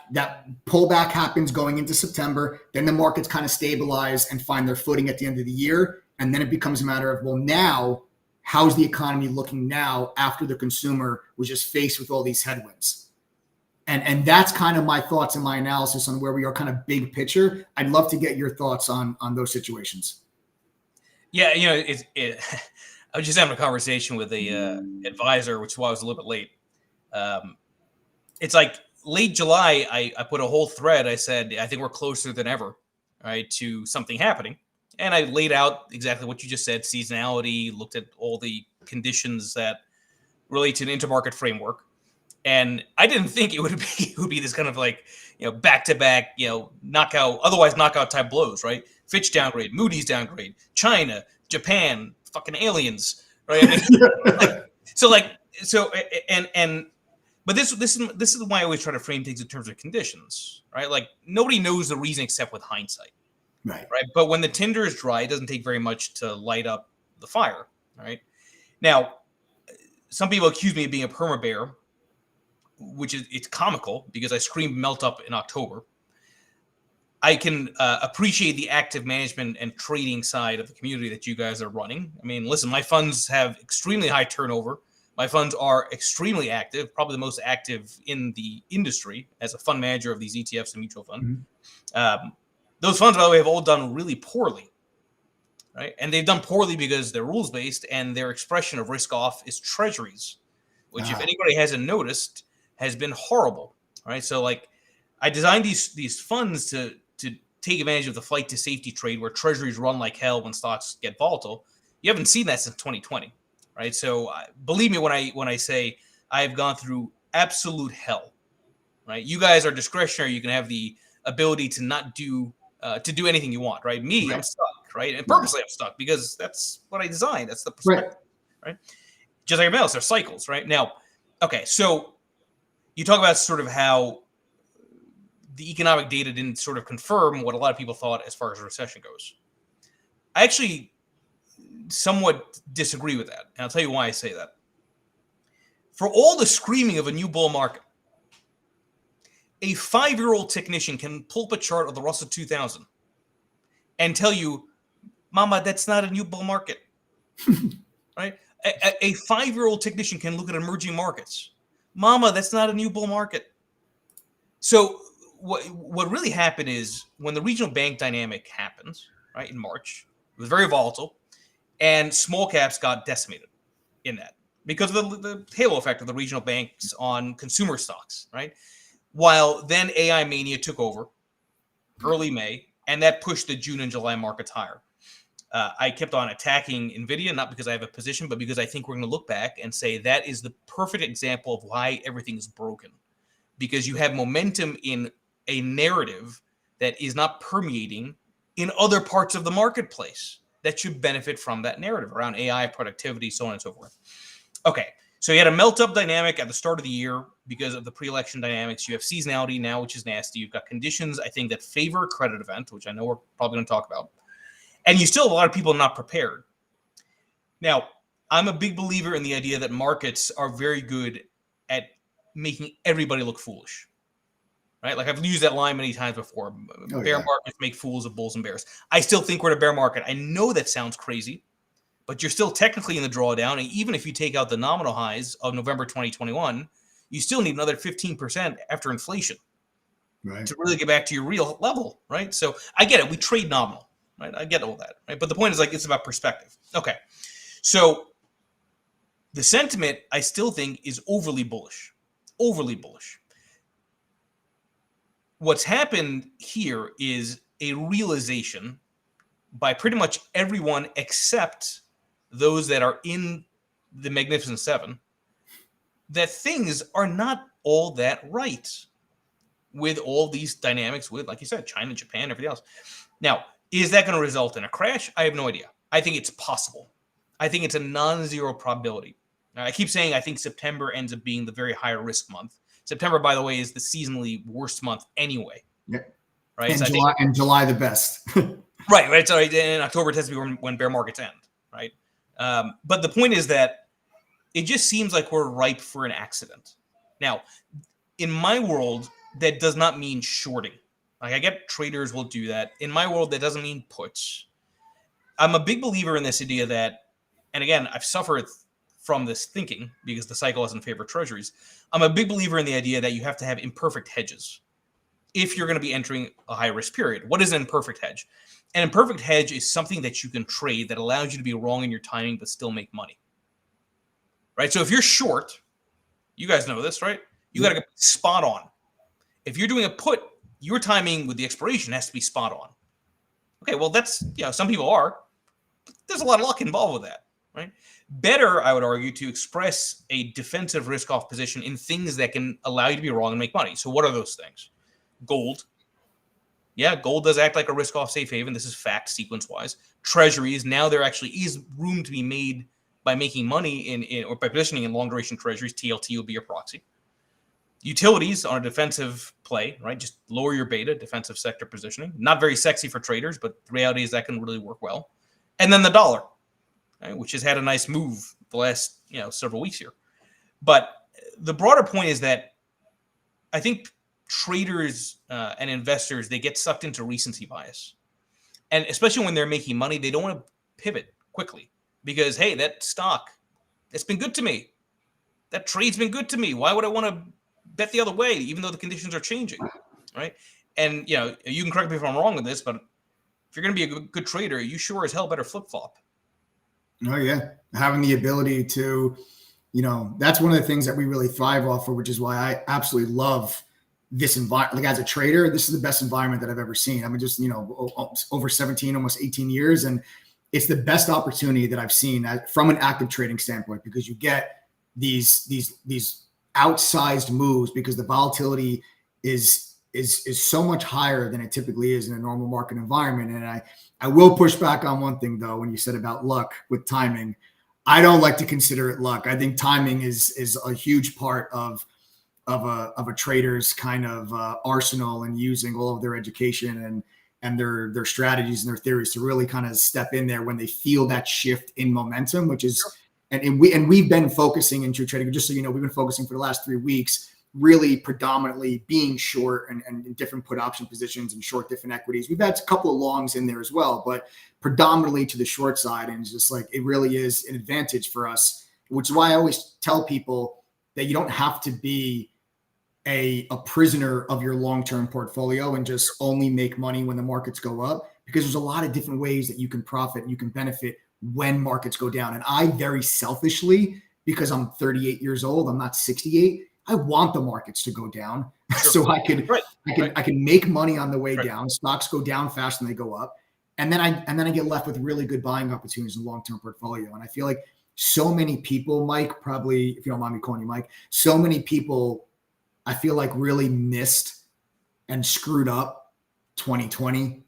pullback happens going into September. Then the markets kind of stabilize and find their footing at the end of the year. And then it becomes a matter of, well, now, how's the economy looking now after the consumer was just faced with all these headwinds? And that's kind of my thoughts and my analysis on where we are kind of big picture. I'd love to get your thoughts on those situations. Yeah, I was just having a conversation with a advisor, which is why I was a little bit late. It's like late July, I put a whole thread. I said, I think we're closer than ever, right, to something happening. And I laid out exactly what you just said, seasonality, looked at all the conditions that relate to an intermarket framework. And I didn't think it would be this kind of like, back-to-back, knockout type blows, right? Fitch downgrade, Moody's downgrade, China, Japan, fucking aliens, right? But this is why I always try to frame things in terms of conditions, right? Like nobody knows the reason except with hindsight. Right. But when the tinder is dry, it doesn't take very much to light up the fire. Right. Now, some people accuse me of being a perma bear, which it's comical because I screamed melt up in October. I can appreciate the active management and trading side of the community that you guys are running. I mean, listen, my funds have extremely high turnover. My funds are extremely active, probably the most active in the industry as a fund manager of these ETFs and mutual fund. Mm-hmm. Those funds, by the way, have all done really poorly, right? And they've done poorly because they're rules-based and their expression of risk-off is treasuries, which, if anybody hasn't noticed, has been horrible, right? So, like, I designed these funds to take advantage of the flight to safety trade where treasuries run like hell when stocks get volatile. You haven't seen that since 2020, right? So, believe me when I say I have gone through absolute hell, right? You guys are discretionary. You can have the ability to not do anything you want, right? Me, right. I'm stuck, right? And purposely I'm stuck because that's what I designed. That's the perspective, right? Just like everybody else, there's cycles, right? Now, okay, so you talk about sort of how the economic data didn't sort of confirm what a lot of people thought as far as recession goes. I actually somewhat disagree with that, and I'll tell you why I say that. For all the screaming of a new bull market, a 5-year-old technician can pull up a chart of the Russell 2000 and tell you, Mama, that's not a new bull market, right? A 5-year-old technician can look at emerging markets. Mama, that's not a new bull market. So what really happened is when the regional bank dynamic happened, right, in March, it was very volatile, and small caps got decimated in that because of the halo effect of the regional banks on consumer stocks, right? While then AI mania took over early May, and that pushed the June and July markets higher. I kept on attacking NVIDIA, not because I have a position, but because I think we're going to look back and say that is the perfect example of why everything is broken. Because you have momentum in a narrative that is not permeating in other parts of the marketplace that should benefit from that narrative around AI, productivity, so on and so forth. Okay, so you had a melt-up dynamic at the start of the year because of the pre-election dynamics. You have seasonality now, which is nasty. You've got conditions, I think, that favor a credit event, which I know we're probably going to talk about. And you still have a lot of people not prepared. Now, I'm a big believer in the idea that markets are very good at making everybody look foolish, right? Like I've used that line many times before. Bear markets make fools of bulls and bears. I still think we're in a bear market. I know that sounds crazy, but you're still technically in the drawdown. And even if you take out the nominal highs of November 2021, you still need another 15% after inflation to really get back to your real level, right? So I get it. We trade nominal. Right? I get all that, right? But the point is, like, it's about perspective. Okay. So the sentiment, I still think, is overly bullish. Overly bullish. What's happened here is a realization by pretty much everyone except those that are in the Magnificent Seven that things are not all that right with all these dynamics with, like you said, China, Japan, everything else. Now, is that going to result in a crash? I have no idea. I think it's possible. I think it's a non-zero probability. Now, I keep saying I think September ends up being the very high risk month. September, by the way, is the seasonally worst month anyway. Yeah. Right. And, so July the best. Right. So in October tends to be when bear markets end. Right. But the point is that it just seems like we're ripe for an accident. Now, in my world, that does not mean shorting. Like I get traders will do that. In my world, that doesn't mean puts. I'm a big believer in this idea that, and again, I've suffered from this thinking because the cycle doesn't favor treasuries. I'm a big believer in the idea that you have to have imperfect hedges if you're going to be entering a high risk period. What is an imperfect hedge? An imperfect hedge is something that you can trade that allows you to be wrong in your timing but still make money. Right? So if you're short, you guys know this, right? You got to get spot on. If you're doing a put, your timing with the expiration has to be spot on. Okay, well, that's, some people are. But there's a lot of luck involved with that, right? Better, I would argue, to express a defensive risk-off position in things that can allow you to be wrong and make money. So what are those things? Gold. Yeah, gold does act like a risk-off safe haven. This is fact, sequence-wise. Treasuries, now there actually is room to be made by making money in or by positioning in long-duration treasuries. TLT will be your proxy. Utilities on a defensive play, right? Just lower your beta, defensive sector positioning. Not very sexy for traders, but the reality is that can really work well. And then the dollar, right, which has had a nice move the last several weeks here. But the broader point is that I think traders and investors, they get sucked into recency bias. And especially when they're making money, they don't want to pivot quickly because, hey, that stock, it's been good to me. That trade's been good to me. Why would I want to bet the other way, even though the conditions are changing, right? And, you can correct me if I'm wrong with this, but if you're going to be a good trader, you sure as hell better flip-flop. Oh, yeah. Having the ability to, that's one of the things that we really thrive off of, which is why I absolutely love this environment. Like as a trader, this is the best environment that I've ever seen. I mean, just, over 17, almost 18 years. And it's the best opportunity that I've seen from an active trading standpoint, because you get these outsized moves because the volatility is so much higher than it typically is in a normal market environment. And I will push back on one thing though, when you said about luck with timing. I don't like to consider it luck. I think timing is a huge part of a trader's kind of arsenal, and using all of their education and their strategies and their theories to really kind of step in there when they feel that shift in momentum, which is and we've been focusing in true trading, just so you know, we've been focusing for the last 3 weeks, really predominantly being short and different put option positions and short different equities. We've had a couple of longs in there as well, but predominantly to the short side. And it's just like, it really is an advantage for us, which is why I always tell people that you don't have to be a prisoner of your long-term portfolio and just only make money when the markets go up, because there's a lot of different ways that you can profit and you can benefit when markets go down. And I very selfishly, because I'm 38 years old, I'm not 68, I want the markets to go down so I can make money on the way down. Stocks go down faster than they go up. And then I get left with really good buying opportunities in long-term portfolio. And I feel like so many people, Mike, probably, if you don't mind me calling you Mike, so many people I feel like really missed and screwed up 2020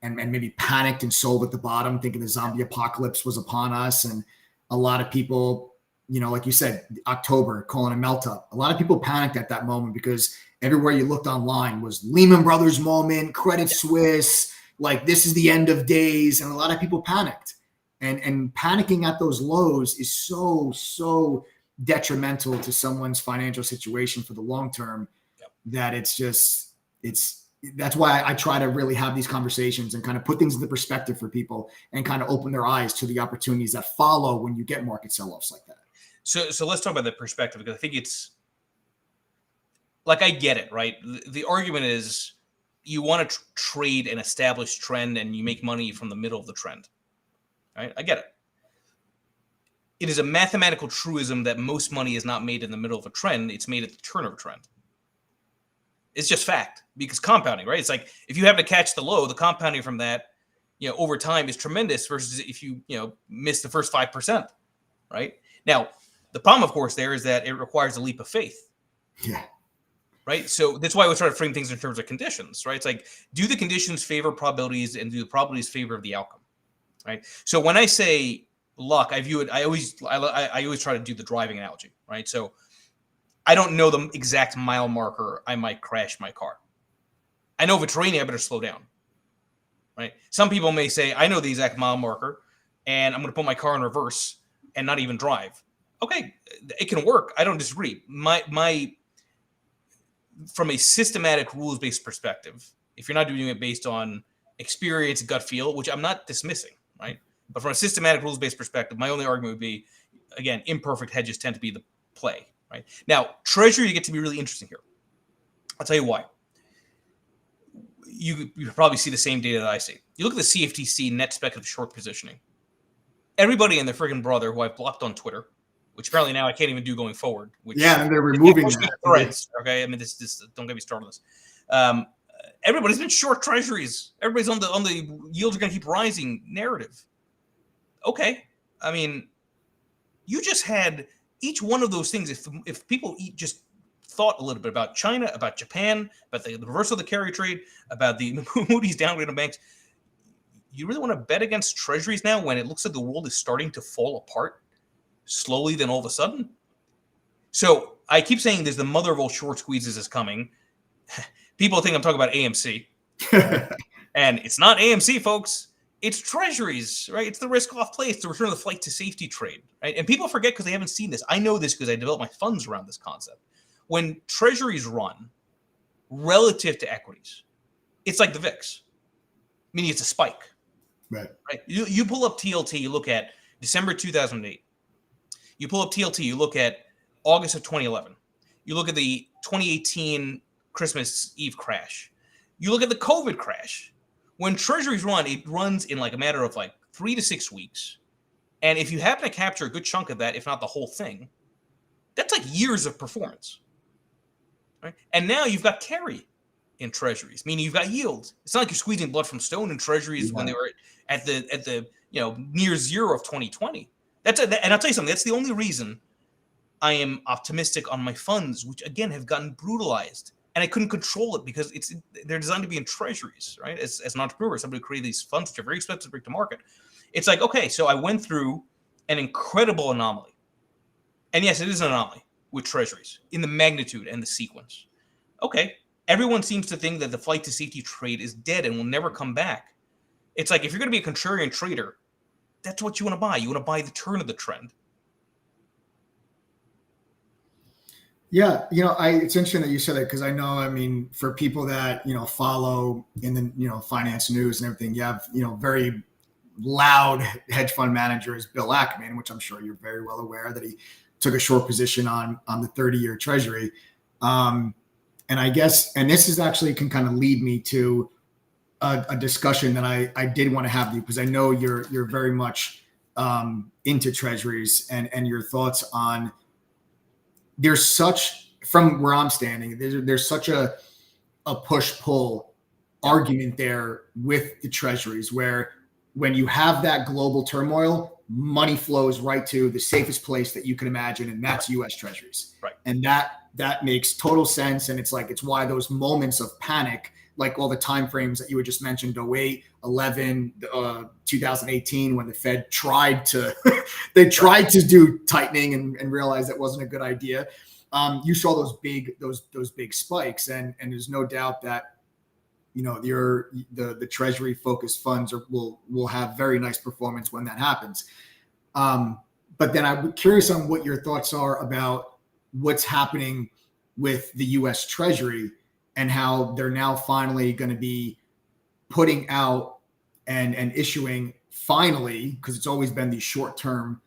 and maybe panicked and sold at the bottom, thinking the zombie apocalypse was upon us. And a lot of people, like you said, October, calling a melt up. A lot of people panicked at that moment because everywhere you looked online was Lehman Brothers moment, Credit Suisse, like this is the end of days. And a lot of people panicked. And panicking at those lows is so detrimental to someone's financial situation for the long term that that's why I try to really have these conversations and kind of put things into perspective for people and kind of open their eyes to the opportunities that follow when you get market sell-offs like that. So let's talk about the perspective, because I think it's like, I get it, right? The argument is you want to trade an established trend and you make money from the middle of the trend. Right? I get it. It is a mathematical truism that most money is not made in the middle of a trend. It's made at the turn of a trend. It's just fact, because compounding, right? It's like if you happen to catch the low, the compounding from that, over time is tremendous versus if you, miss the first 5%, right? Now, the problem, of course, there is that it requires a leap of faith. Yeah. Right. So that's why we try to frame things in terms of conditions, right? It's like, do the conditions favor probabilities and do the probabilities favor the outcome? Right. So when I say luck, I view it, I always try to do the driving analogy, right? So I don't know the exact mile marker I might crash my car. I know if it's raining, I better slow down. Right. Some people may say, I know the exact mile marker and I'm going to put my car in reverse and not even drive. Okay, it can work. I don't disagree. My from a systematic rules-based perspective, if you're not doing it based on experience, gut feel, which I'm not dismissing, right? But from a systematic rules-based perspective, my only argument would be, again, imperfect hedges tend to be the play, right? Now, Treasury, you get to be really interesting here. I'll tell you why. You probably see the same data that I see. You look at the CFTC net speculative short positioning. Everybody and their friggin' brother who I've blocked on Twitter, which apparently now I can't even do going forward. Which, yeah, and they're removing that. Threads, okay, I mean, this don't get me started on this. Everybody's been short treasuries. Everybody's on the yields are going to keep rising narrative. Okay, I mean, you just had each one of those things. If people just thought a little bit about China, about Japan, about the reversal of the carry trade, about the Moody's downgrade on banks, you really want to bet against treasuries now when it looks like the world is starting to fall apart slowly, then all of a sudden? So I keep saying there's the mother of all short squeezes is coming. People think I'm talking about AMC. And it's not AMC, folks. It's treasuries, right? It's the risk-off play. It's the return of the flight to safety trade, right? And people forget because they haven't seen this. I know this because I developed my funds around this concept. When treasuries run relative to equities, it's like the VIX, meaning it's a spike. Right. You pull up TLT, you look at December 2008. You pull up TLT, you look at August of 2011. You look at the 2018 Christmas Eve crash. You look at the COVID crash. When treasuries run, it runs in like a matter of like 3 to 6 weeks. And if you happen to capture a good chunk of that, if not the whole thing, that's like years of performance. Right? And now you've got carry in treasuries, meaning you've got yield. It's not like you're squeezing blood from stone in treasuries when they were at the near zero of 2020. And I'll tell you something, that's the only reason I am optimistic on my funds, which again have gotten brutalized. And I couldn't control it because they're designed to be in treasuries, right? As an entrepreneur, somebody created these funds which are very expensive to bring to market. It's like, okay, so I went through an incredible anomaly. And yes, it is an anomaly with treasuries in the magnitude and the sequence. Okay, everyone seems to think that the flight to safety trade is dead and will never come back. It's like if you're going to be a contrarian trader, that's what you want to buy. You want to buy the turn of the trend. Yeah, it's interesting that you said that because I know, I mean, for people that, follow in the, finance news and everything, you have, very loud hedge fund managers, Bill Ackman, which I'm sure you're very well aware that he took a short position on the 30-year treasury. And I guess, and this is actually can kind of lead me to a discussion that I did want to have with you because I know you're very much into treasuries and your thoughts on there's such, from where I'm standing, there's such a push-pull argument there with the treasuries, where when you have that global turmoil, money flows right to the safest place that you can imagine, and that's U.S. treasuries. Right. And that makes total sense. And it's why those moments of panic, like all the time frames that you had just mentioned, 08, 11, 2018, when the Fed tried to to do tightening and realized that wasn't a good idea. You saw those big spikes, and there's no doubt that the treasury focused funds will have very nice performance when that happens. But then I'm curious on what your thoughts are about what's happening with the U.S. Treasury and how they're now finally going to be putting out and issuing, finally, because it's always been these short-term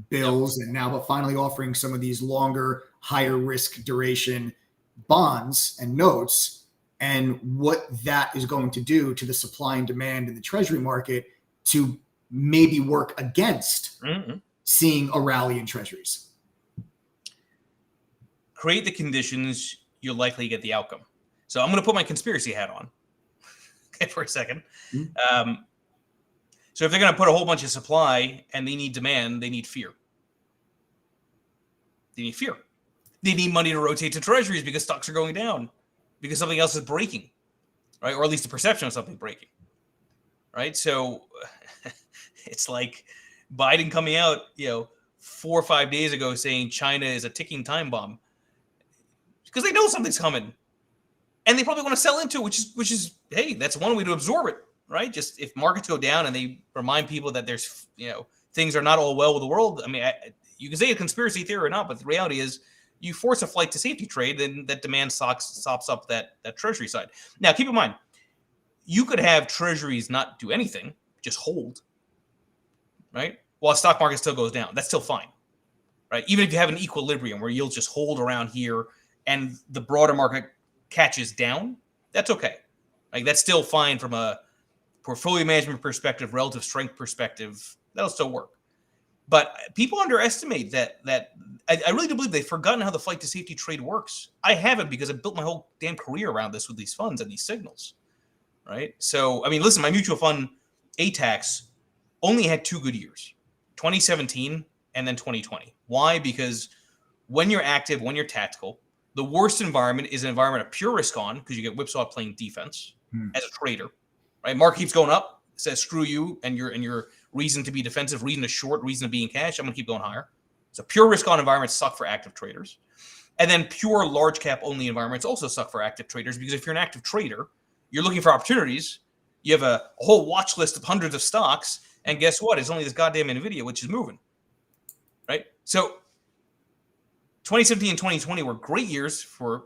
bills, and now but finally offering some of these longer, higher risk duration bonds and notes, and what that is going to do to the supply and demand in the treasury market to maybe work against seeing a rally in treasuries. Create the conditions, you'll likely get the outcome. So I'm going to put my conspiracy hat on for a second. So if they're going to put a whole bunch of supply and they need demand, they need fear. They need fear. They need money to rotate to treasuries because stocks are going down, because something else is breaking, right? Or at least the perception of something breaking, right? So it's like Biden coming out, 4 or 5 days ago saying China is a ticking time bomb, because they know something's coming, and they probably want to sell into it, which is hey, that's one way to absorb it, right? Just if markets go down and they remind people that there's things are not all well with the world. I mean, you can say a conspiracy theory or not, but the reality is you force a flight to safety trade, and that demand sops up that treasury side. Now, keep in mind, you could have treasuries not do anything, just hold, right? While the stock market still goes down. That's still fine, right? Even if you have an equilibrium where you'll just hold around here and the broader market catches down, that's okay. Like, that's still fine from a portfolio management perspective, relative strength perspective. That'll still work. But people underestimate that I really do believe they've forgotten how the flight to safety trade works. I haven't, because I built my whole damn career around this with these funds and these signals, right? So, I mean, listen, my mutual fund, ATAX, only had 2 good years, 2017 and then 2020. Why? Because when you're active, when you're tactical, the worst environment is an environment of pure risk on, because you get whipsawed playing defense as a trader, right? Market keeps going up, says screw you and your reason to be defensive, reason to short, reason to be in cash. I'm going to keep going higher. So pure risk on environments suck for active traders. And then pure large cap only environments also suck for active traders, because if you're an active trader, you're looking for opportunities. You have a whole watch list of hundreds of stocks, and guess what? It's only this goddamn NVIDIA which is moving, right? So 2017 and 2020 were great years for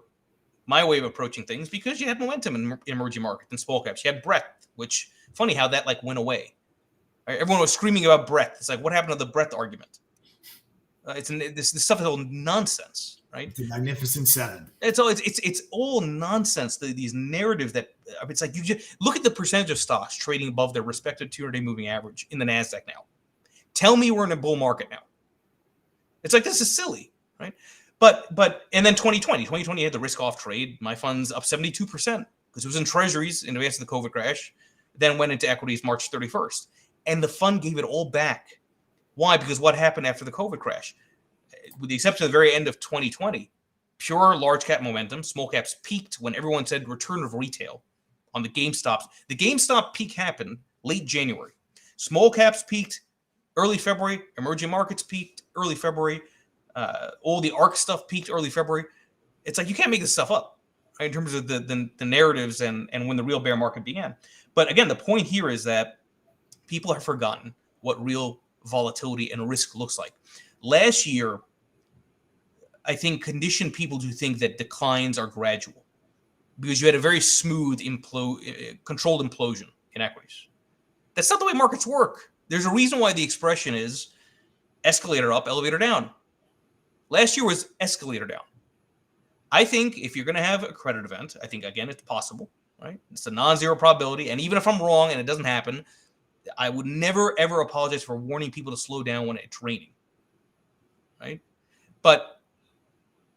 my way of approaching things, because you had momentum in emerging markets and small caps. You had breadth, which, funny how that went away. Right? Everyone was screaming about breadth. It's like, what happened to the breadth argument? This stuff is all nonsense, right? The Magnificent Seven. It's all nonsense. These narratives that it's like, you just look at the percentage of stocks trading above their respective 200-day moving average in the Nasdaq now. Tell me we're in a bull market now. It's like, this is silly, right? But and then 2020 had the risk off trade. My fund's up 72% because it was in treasuries in advance of the COVID crash. Then went into equities March 31st, and the fund gave it all back. Why? Because what happened after the COVID crash? With the exception of the very end of 2020, pure large cap momentum, small caps peaked when everyone said return of retail on the GameStops. The GameStop peak happened late January. Small caps peaked early February. Emerging markets peaked early February. All the ARK stuff peaked early February. It's like, you can't make this stuff up, right, in terms of the narratives and when the real bear market began. But again, the point here is that people have forgotten what real volatility and risk looks like. Last year, I think, conditioned people to think that declines are gradual, because you had a very smooth controlled implosion in equities. That's not the way markets work. There's a reason why the expression is escalator up, elevator down. Last year was escalator down. I think if you're going to have a credit event, I think, again, it's possible, right? It's a non-zero probability. And even if I'm wrong and it doesn't happen, I would never, ever apologize for warning people to slow down when it's raining, right? But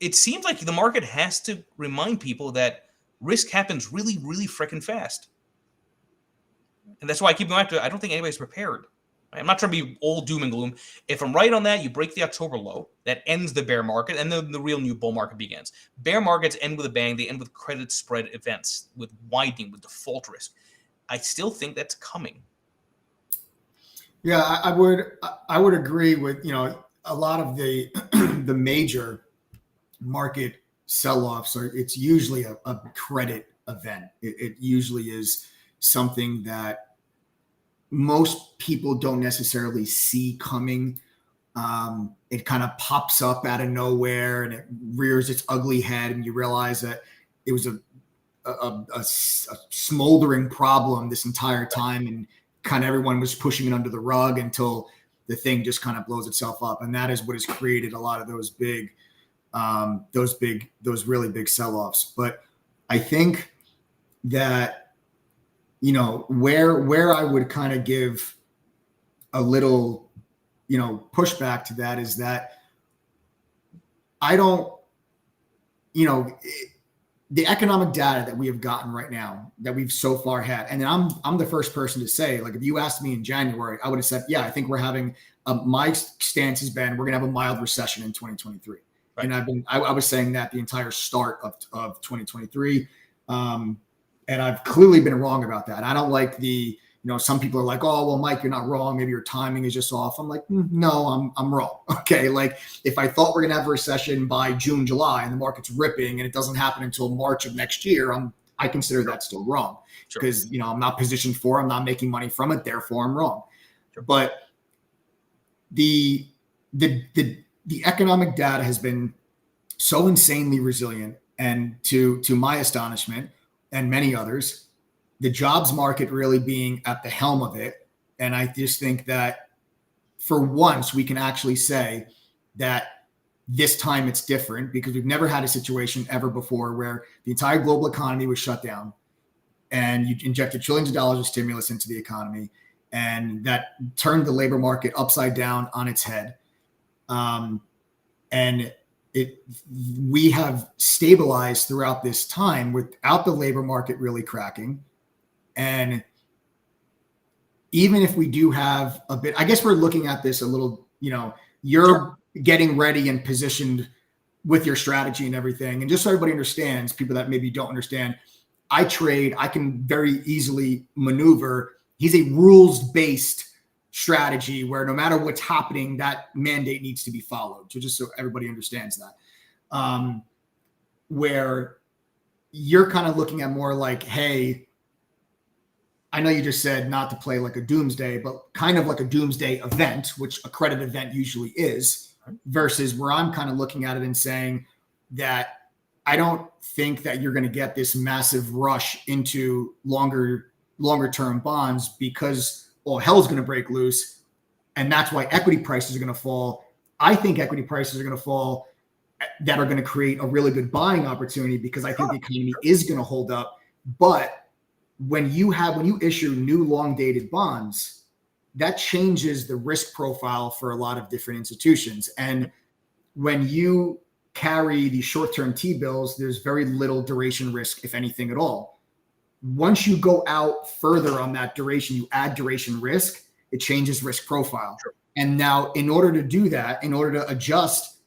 it seems like the market has to remind people that risk happens really, really freaking fast. And that's why I keep going back to it. I don't think anybody's prepared. I'm not trying to be all doom and gloom. If I'm right on that, you break the October low. That ends the bear market, and then the real new bull market begins. Bear markets end with a bang. They end with credit spread events, with widening, with default risk. I still think that's coming. Yeah, I would agree with, a lot of the the major market sell-offs it's usually a credit event. It usually is something that most people don't necessarily see coming. It kind of pops up out of nowhere and it rears its ugly head, and you realize that it was a smoldering problem this entire time, and kind of everyone was pushing it under the rug until the thing just kind of blows itself up. And that is what has created a lot of those really big sell-offs. But I think that, where I would kind of give a little, pushback to that is that I don't, the economic data that we have gotten right now, that we've so far had, and I'm the first person to say, like, if you asked me in January, I would have said, yeah, I think we're having my stance has been, we're going to have a mild recession in 2023. Right. And I was saying that the entire start of 2023. And I've clearly been wrong about that. I don't like some people are like, oh, well, Mike, you're not wrong. Maybe your timing is just off. I'm like, no, I'm wrong. Okay. Like, if I thought we're going to have a recession by June, July, and the market's ripping and it doesn't happen until March of next year, I consider that still wrong because, I'm not positioned for, I'm not making money from it. Therefore I'm wrong. Sure. But the economic data has been so insanely resilient, and to my astonishment and many others, the jobs market really being at the helm of it. And I just think that for once we can actually say that this time it's different, because we've never had a situation ever before where the entire global economy was shut down and you injected trillions of dollars of stimulus into the economy, and that turned the labor market upside down on its head. And we have stabilized throughout this time without the labor market really cracking. And even if we do have a bit, I guess we're looking at this a little, you're getting ready and positioned with your strategy and everything. And just so everybody understands, people that maybe don't understand, I can very easily maneuver. He's a rules-based strategy where no matter what's happening, that mandate needs to be followed. So just so everybody understands that, where you're kind of looking at more like, hey, I know you just said not to play like a doomsday, but kind of like a doomsday event, which a credit event usually is, versus where I'm kind of looking at it and saying that I don't think that you're going to get this massive rush into longer term bonds because hell's going to break loose. And that's why equity prices are going to fall. I think equity prices are going to fall that are going to create a really good buying opportunity, because I think the economy is going to hold up. But when you issue new long dated bonds, that changes the risk profile for a lot of different institutions. And when you carry the short-term T-bills, there's very little duration risk, if anything at all. Once you go out further on that duration, you add duration risk, it changes risk profile. Sure. And now in order to do that, in order to adjust,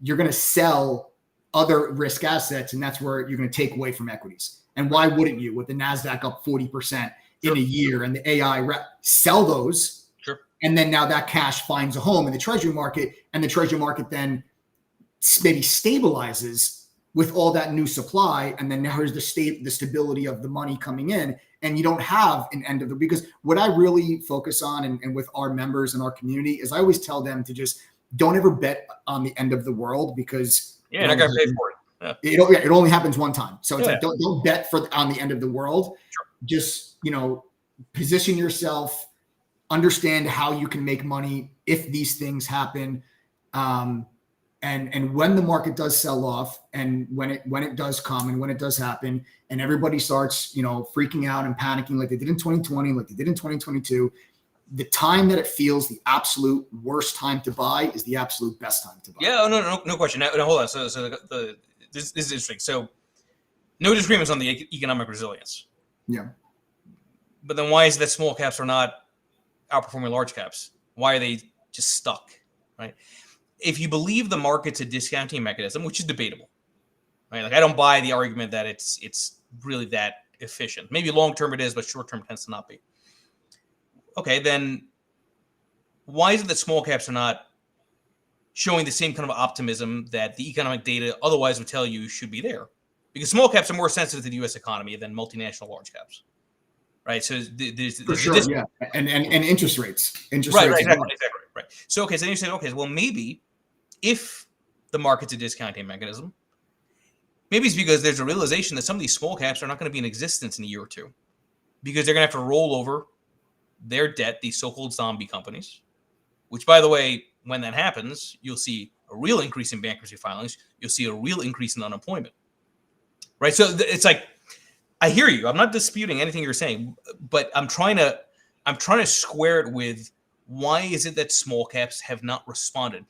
you're going to sell other risk assets, and that's where you're going to take away from equities. And why wouldn't you, with the NASDAQ up 40% in a year and the AI sell those? Sure. And then now that cash finds a home in the treasury market, and the treasury market then maybe stabilizes with all that new supply. And then now here's the stability of the money coming in, and you don't have an end of the, because what I really focus on and with our members and our community is I always tell them to just don't ever bet on the end of the world, because you're not going to pay for it. Yeah. It only happens one time. So it's like, don't bet on the end of the world. Sure. Just, position yourself, understand how you can make money if these things happen. And when the market does sell off, and when it does come and when it does happen, and everybody starts, freaking out and panicking like they did in 2020, like they did in 2022, the time that it feels the absolute worst time to buy is the absolute best time to buy. Yeah, no question. Now hold on. So this is interesting. So No disagreements on the economic resilience. Yeah. But then why is it that small caps are not outperforming large caps? Why are they just stuck, right? If you believe the market's a discounting mechanism, which is debatable, right? Like I don't buy the argument that it's really that efficient. Maybe long term it is, but short term tends to not be. Okay, then why is it that small caps are not showing the same kind of optimism that the economic data otherwise would tell you should be there? Because small caps are more sensitive to the U.S. economy than multinational large caps, right? So there's For sure, yeah, and interest rates, right, exactly. So okay, so then you say, okay, well maybe if the market's a discounting mechanism, maybe it's because there's a realization that some of these small caps are not going to be in existence in a year or two, because they're going to have to roll over their debt, these so-called zombie companies, which, by the way, when that happens, you'll see a real increase in bankruptcy filings. You'll see a real increase in unemployment, right? So it's like, I hear you. I'm not disputing anything you're saying, but I'm trying to square it with why is it that small caps have not responded?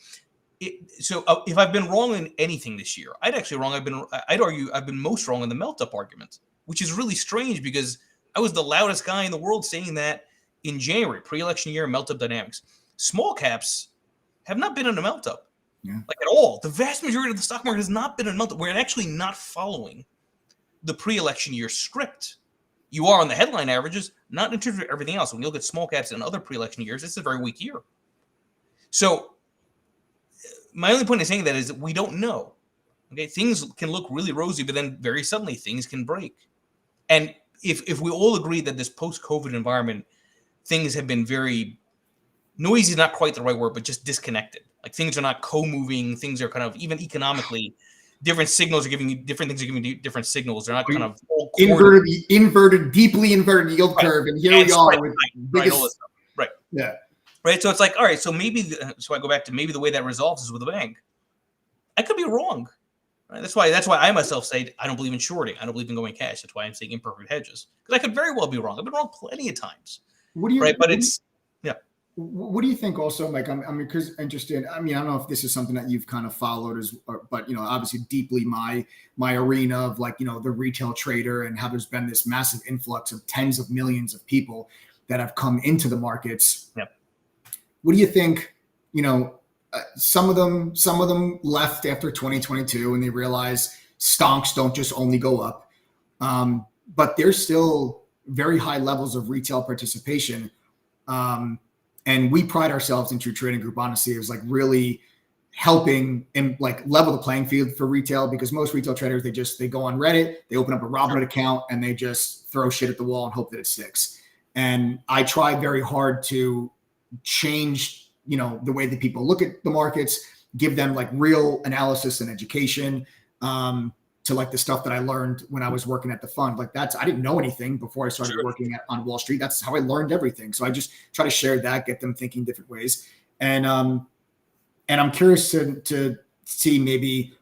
So if I've been wrong in anything this year, I'd argue I've been most wrong in the melt-up argument, which is really strange because I was the loudest guy in the world saying that in January, pre-election year, melt-up dynamics. Small caps have not been in a melt-up, like at all. The vast majority of the stock market has not been in a melt-up. We're actually not following the pre-election year script. You are on the headline averages, not in terms of everything else. When you look at small caps in other pre-election years, it's a very weak year. So my only point in saying that is that we don't know. Okay, things can look really rosy, but then very suddenly things can break. And if we all agree that this post-COVID environment, things have been very noisy, is not quite the right word, but just disconnected. Like things are not co-moving. Things are kind of, even economically, different signals are giving you different things, are giving you different signals. They're not kind of inverted, deeply inverted yield curve, and here we are with biggest, all this stuff. Right. Yeah. Right. So it's like, all right, so so I go back to maybe the way that resolves is with a bank. I could be wrong. Right? That's why I myself say I don't believe in shorting. I don't believe in going cash. That's why I'm saying imperfect hedges. Because I could very well be wrong. I've been wrong plenty of times. What do you What do you think also, Mike? I'm because interested. I mean, I don't know if this is something that you've kind of followed but obviously deeply my arena of the retail trader and how there's been this massive influx of tens of millions of people that have come into the markets. Yep. What do you think? Some of them left after 2022 and they realized stonks don't just only go up, but there's still very high levels of retail participation. And we pride ourselves in True Trading Group, honestly, is really helping and level the playing field for retail, because most retail traders, they go on Reddit, they open up a Robinhood account and they just throw shit at the wall and hope that it sticks. And I try very hard to change, the way that people look at the markets, give them real analysis and education, to the stuff that I learned when I was working at the fund. I didn't know anything before I started working on Wall Street. That's how I learned everything. So I just try to share that, get them thinking different ways. And I'm curious to see maybe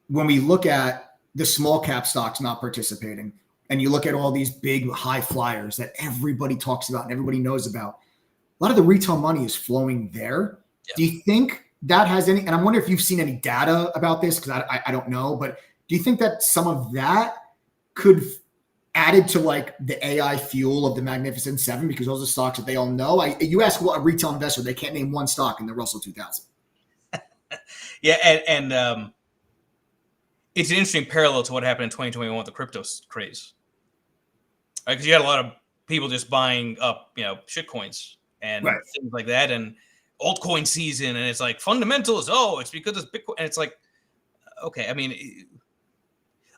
when we look at the small cap stocks not participating, and you look at all these big high flyers that everybody talks about and everybody knows about, a lot of the retail money is flowing there. Yeah. Do you think that has any, and I wonder if you've seen any data about this, because I don't know, but do you think that some of that could added to the AI fuel of the Magnificent Seven, because those are stocks that they all know? You ask a retail investor, they can't name one stock in the Russell 2000. Yeah. And it's an interesting parallel to what happened in 2021 with the crypto craze. Right? Because you had a lot of people just buying up, shit coins and things like that, and altcoin season. And it's like fundamentals. Oh, it's because it's Bitcoin. And it's like, okay. I mean,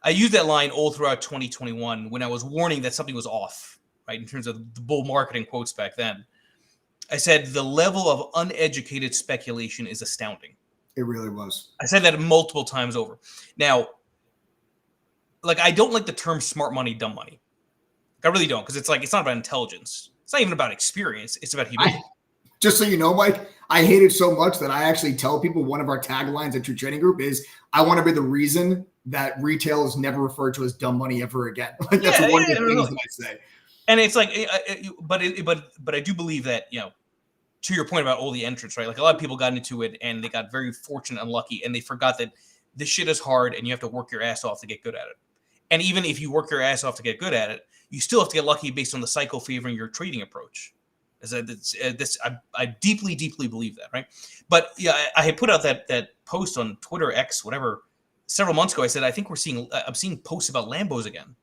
I used that line all throughout 2021 when I was warning that something was off, right? In terms of the bull market in quotes back then. I said the level of uneducated speculation is astounding. It really was. I said that multiple times over. Now, I don't like the term smart money, dumb money. I really don't, because it's not about intelligence. It's not even about experience. It's about humility. Just so you know, Mike, I hate it so much that I actually tell people one of our taglines at True Trading Group is, I want to be the reason that retail is never referred to as dumb money ever again. That's one of the things that I say. And it's but I do believe that, to your point about all the entrants, right? A lot of people got into it and they got very fortunate and lucky, and they forgot that this shit is hard and you have to work your ass off to get good at it. And even if you work your ass off to get good at it, you still have to get lucky based on the cycle favoring your trading approach. I deeply, deeply believe that, right? But yeah, I had put out that post on Twitter, X, whatever, several months ago. I said I think I'm seeing posts about Lambos again,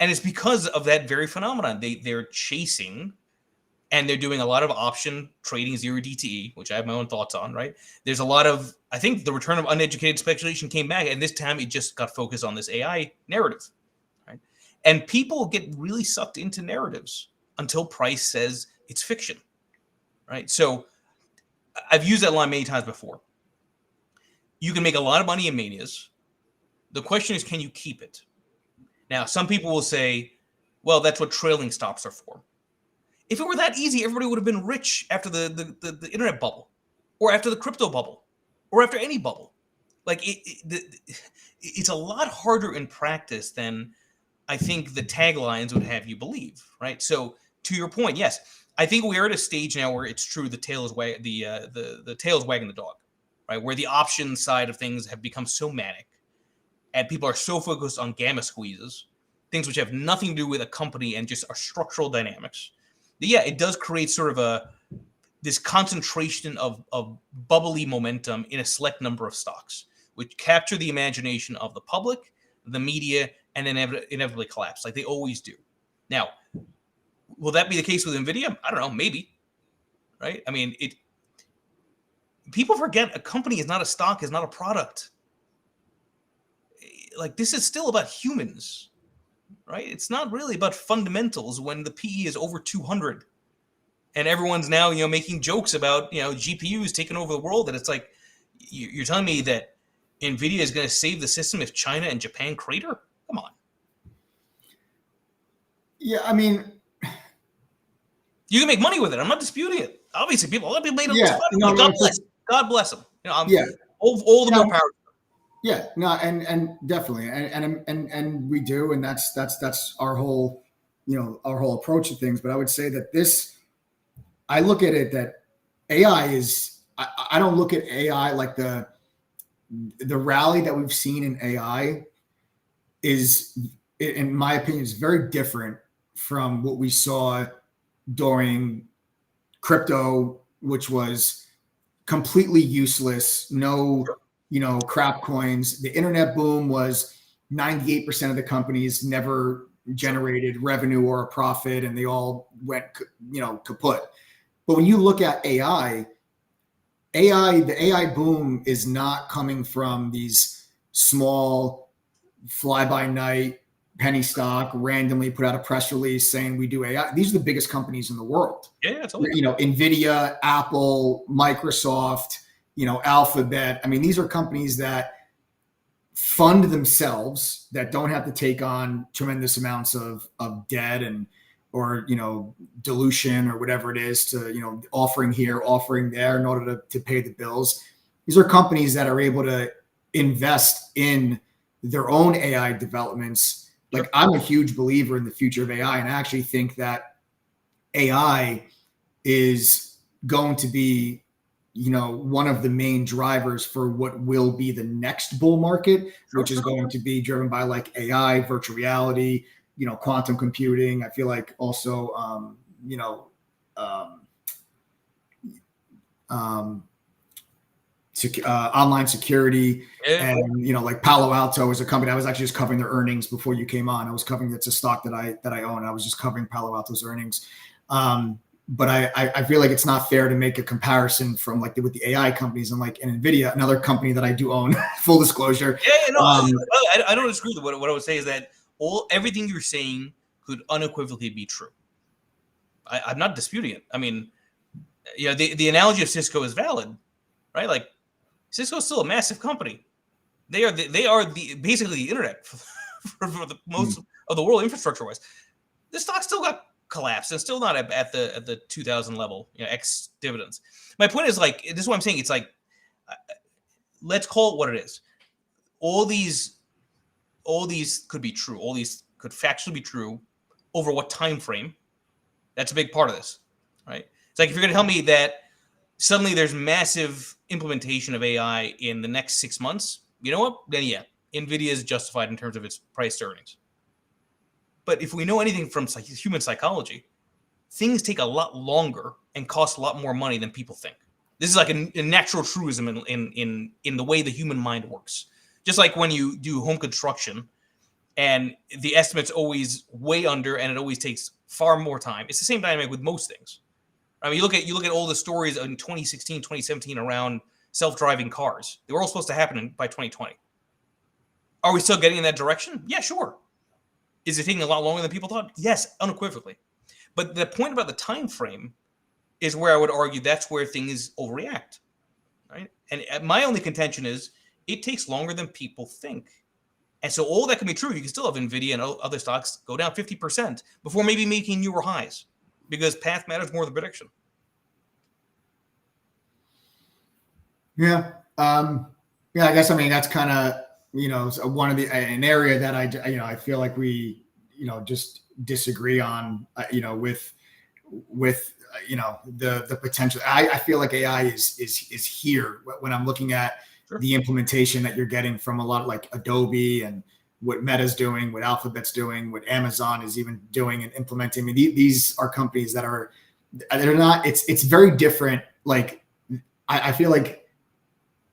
and it's because of that very phenomenon. They're chasing, and they're doing a lot of option trading, zero DTE, which I have my own thoughts on. Right? There's a lot of, I think the return of uneducated speculation came back, and this time it just got focused on this AI narrative, right? And people get really sucked into narratives until price says it's fiction, right? So I've used that line many times before. You can make a lot of money in manias. The question is, can you keep it? Now, some people will say, well, that's what trailing stops are for. If it were that easy, everybody would have been rich after the internet bubble, or after the crypto bubble, or after any bubble. Like it's a lot harder in practice than I think the taglines would have you believe, right? So to your point, yes, I think we are at a stage now where it's true the tail is the tail is wagging the dog, right? Where the option side of things have become so manic, and people are so focused on gamma squeezes, things which have nothing to do with a company and just are structural dynamics. But yeah, it does create sort of this concentration of bubbly momentum in a select number of stocks, which capture the imagination of the public, the media, and then inevitably collapse, like they always do. Now, will that be the case with NVIDIA? I don't know, maybe, right? I mean, people forget a company is not a stock, is not a product. Like, this is still about humans, right? It's not really about fundamentals when the PE is over 200 and everyone's now, making jokes about, GPUs taking over the world. And it's like, you're telling me that NVIDIA is going to save the system if China and Japan crater? Come on. Yeah, I mean, you can make money with it. I'm not disputing it. Obviously, a lot of people made up. Yeah, God bless them. Yeah, all the more power. Yeah, no, and definitely, and we do, and that's our whole, our whole approach to things. But I would say that I look at it that AI is. I don't look at AI like the rally that we've seen in AI is, in my opinion, is very different from what we saw during crypto, which was completely useless. No, crap coins. The internet boom was 98% of the companies never generated revenue or a profit, and they all went, kaput. But when you look at the AI boom is not coming from these small fly-by-night penny stock randomly put out a press release saying we do AI. These are the biggest companies in the world. Yeah, totally. NVIDIA, Apple, Microsoft, Alphabet. I mean, these are companies that fund themselves, that don't have to take on tremendous amounts of debt or dilution or whatever it is to, offering here, offering there in order to pay the bills. These are companies that are able to invest in their own AI developments. Like, I'm a huge believer in the future of AI, and I actually think that AI is going to be, one of the main drivers for what will be the next bull market, which is going to be driven by like AI, virtual reality, quantum computing. I feel like also, online security, and like Palo Alto is a company. I was actually just covering their earnings before you came on. I was covering, it's a stock that I own. I was just covering Palo Alto's earnings. But I feel like it's not fair to make a comparison from like with the AI companies and like an NVIDIA, another company that I do own. Full disclosure. I don't disagree with what I would say is that everything you're saying could unequivocally be true. I'm not disputing it. I mean, the analogy of Cisco is valid, right? Like, Cisco is still a massive company. They are basically the internet for the most of the world infrastructure wise. The stock still got collapsed and still not at the 2000 level, ex dividends. My point is, like, this is what I'm saying. It's like, let's call it what it is. All these could be true. All these could factually be true. Over what time frame? That's a big part of this, right? It's like, if you're going to tell me that suddenly there's massive implementation of AI in the next 6 months, you know what? Then yeah, NVIDIA is justified in terms of its price to earnings. But if we know anything from human psychology, things take a lot longer and cost a lot more money than people think. This is like a natural truism in the way the human mind works. Just like when you do home construction and the estimate's always way under and it always takes far more time. It's the same dynamic with most things. I mean, you look at all the stories in 2016, 2017 around self-driving cars. They were all supposed to happen by 2020. Are we still getting in that direction? Yeah, sure. Is it taking a lot longer than people thought? Yes, unequivocally. But the point about the time frame is where I would argue that's where things overreact, right? And my only contention is it takes longer than people think. And so all that can be true. You can still have NVIDIA and other stocks go down 50% before maybe making newer highs because path matters more than prediction. Yeah. I guess, I mean, that's kind of, one of an area that I feel like we, just disagree on, with the potential. I feel like AI is here when I'm looking at the implementation that you're getting from a lot of like Adobe and what Meta's doing, what Alphabet's doing, what Amazon is even doing and implementing. I mean, these are companies they're not, it's very different. Like, I feel like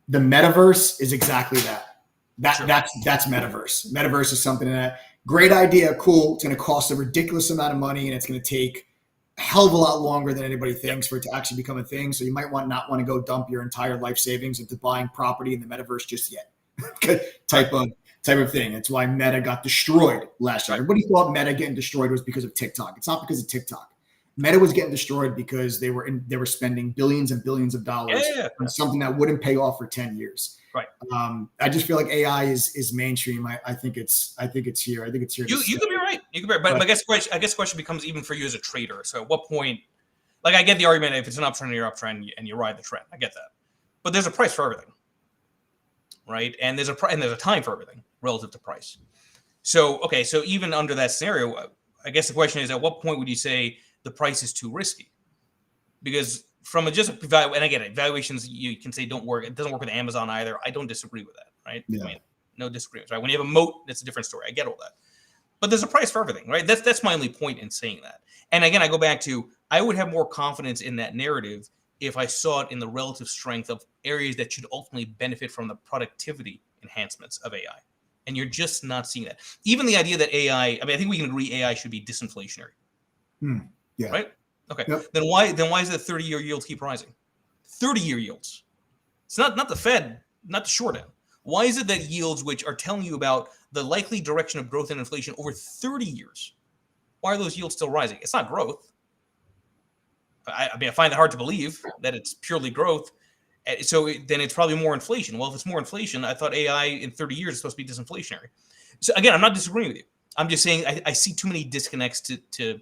the metaverse is exactly that. That's metaverse. Metaverse is something that great idea. Cool. It's going to cost a ridiculous amount of money and it's going to take a hell of a lot longer than anybody thinks for it to actually become a thing. So you might not want to go dump your entire life savings into buying property in the metaverse just yet. type of thing. That's why Meta got destroyed last year. Everybody thought Meta getting destroyed was because of TikTok. It's not because of TikTok. Meta was getting destroyed because they were spending billions and billions of dollars on something that wouldn't pay off for 10 years. Right. I just feel like AI is mainstream. I think it's here. I think it's here. You could be right. You could be right. But I guess the question becomes even for you as a trader. So at what point, like I get the argument if it's an uptrend, you're uptrend and you ride the trend. I get that. But there's a price for everything. Right. And there's a time for everything relative to price. So, okay. So even under that scenario, I guess the question is at what point would you say the price is too risky? Because from and I get it, valuations you can say don't work. It doesn't work with Amazon either. I don't disagree with that, right? Yeah. I mean, no disagreements, right? When you have a moat, that's a different story. I get all that. But there's a price for everything, right? That's my only point in saying that. And again, I go back to I would have more confidence in that narrative if I saw it in the relative strength of areas that should ultimately benefit from the productivity enhancements of AI. And you're just not seeing that. Even the idea that AI, I mean, I think we can agree AI should be disinflationary. Yeah. Right? Okay. Yep. Then why is the 30-year yields keep rising? 30-year yields. It's not the Fed, not the short end. Why is it that yields which are telling you about the likely direction of growth and inflation over 30 years, why are those yields still rising? It's not growth. I mean, I find it hard to believe that it's purely growth. So then it's probably more inflation. Well, if it's more inflation, I thought AI in 30 years is supposed to be disinflationary. So again, I'm not disagreeing with you. I'm just saying I see too many disconnects to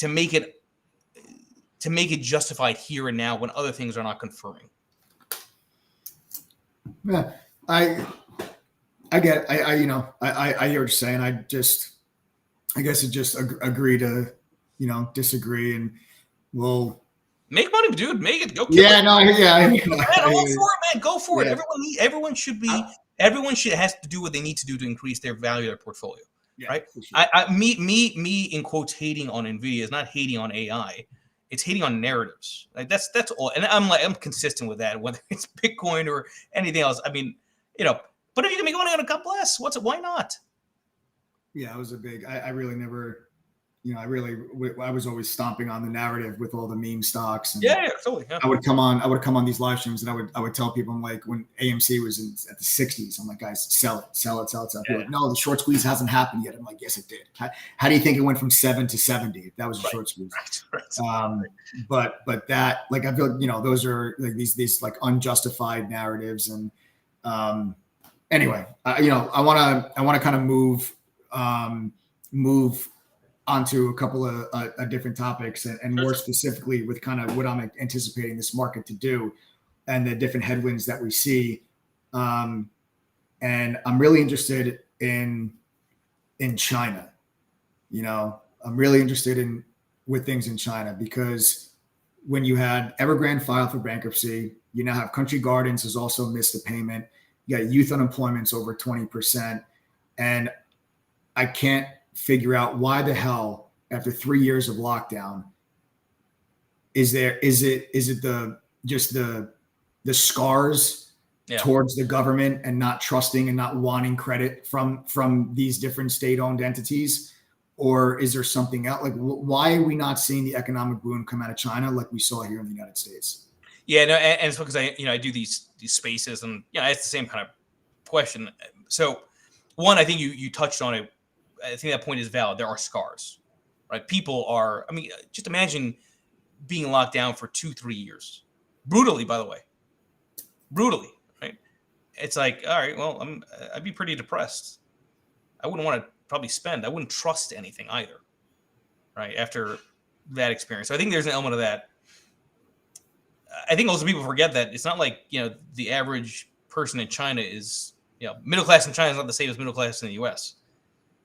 make it justified here and now when other things are not confirming. Yeah, I get it. I hear what you're saying. I guess it just agree to, disagree and we'll make money, dude. Make it. Go. Yeah, no, yeah. Go for it, man. Go for it. Everyone has to do what they need to do to increase their value of their portfolio. Yeah, right. Sure. Me in quotes hating on NVIDIA is not hating on AI. It's hating on narratives. Like that's all. And I'm consistent with that, whether it's Bitcoin or anything else. I mean, but if you can make money on a couple less, why not? Yeah, it was a big, I really never, I was always stomping on the narrative with all the meme stocks. And yeah, totally. Yeah. I would come on these live streams and I would tell people, I'm like, when AMC was at the 60s, I'm like, guys, sell it. Yeah. Like, no, the short squeeze hasn't happened yet. I'm like, yes, it did. How do you think it went from 7 to 70? That was a short squeeze. Right. But that, like, I feel, those are like these like unjustified narratives. And anyway, I want to kind of move onto a couple of different topics and more specifically with kind of what I'm anticipating this market to do and the different headwinds that we see. And I'm really interested in China. I'm really interested with things in China because when you had Evergrande file for bankruptcy, you now have Country Gardens has also missed a payment. You got youth unemployment's over 20%. And I can't figure out why the hell, after 3 years of lockdown, is it the scars towards the government and not trusting and not wanting credit from these different state-owned entities? Or is there something else? Like, why are we not seeing the economic boom come out of China like we saw here in the United States? Yeah, no, and it's because I do these spaces, and it's the same kind of question. So, one, I think you touched on it. I think that point is valid. There are scars, right? People are. I mean, just imagine being locked down for 2-3 years, brutally. By the way, brutally, right? It's like, all right, well, I'd be pretty depressed. I wouldn't want to probably spend. I wouldn't trust anything either, right? After that experience, so I think there's an element of that. I think also people forget that it's not like, the average person in China is, middle class in China is not the same as middle class in the US.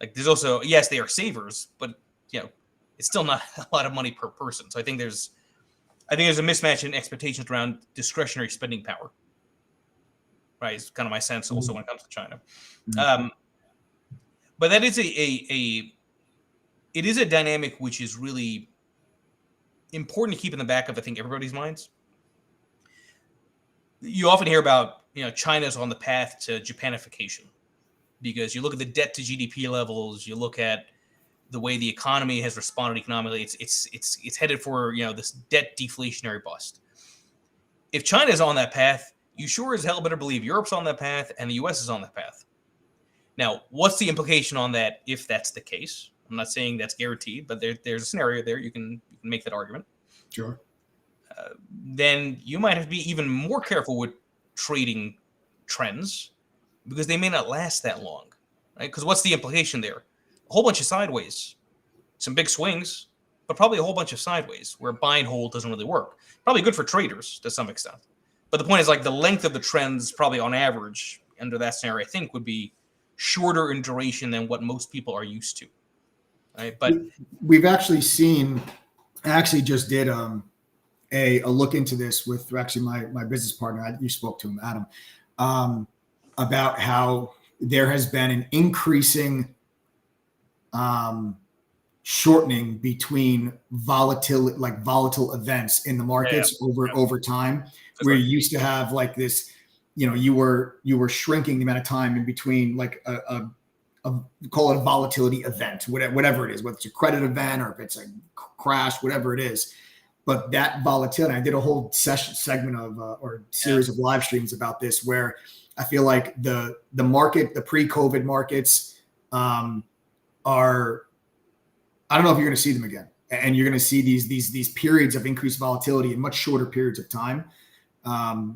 Like, there's also, yes, they are savers, but it's still not a lot of money per person. So I think there's a mismatch in expectations around discretionary spending power. Right, it's kind of my sense also when it comes to China. Mm-hmm. But that is it is a dynamic which is really important to keep in the back of, I think, everybody's minds. You often hear about, China's on the path to Japanification, because you look at the debt to GDP levels, you look at the way the economy has responded economically. It's headed for, this debt deflationary bust. If China is on that path, you sure as hell better believe Europe's on that path and the US is on that path. Now, what's the implication on that if that's the case? I'm not saying that's guaranteed, but there's a scenario there. You can make that argument. Sure. Then you might have to be even more careful with trading trends, because they may not last that long, right? Because what's the implication there? A whole bunch of sideways, some big swings, but probably a whole bunch of sideways where buy and hold doesn't really work. Probably good for traders to some extent. But the point is, like, the length of the trends probably on average under that scenario, I think, would be shorter in duration than what most people are used to. Right? But we've actually seen, I actually just did a look into this with actually my business partner. You spoke to him, Adam, about how there has been an increasing shortening between volatile events in the markets over time. That's where right. You used to have like this, you were shrinking the amount of time in between, like a call it a volatility event, whatever it is, whether it's a credit event or if it's a crash, whatever it is. But that volatility, I did a whole segment of or series of live streams about this, where I feel like the market, the pre-COVID markets are, I don't know if you're going to see them again, and you're going to see these periods of increased volatility in much shorter periods of time.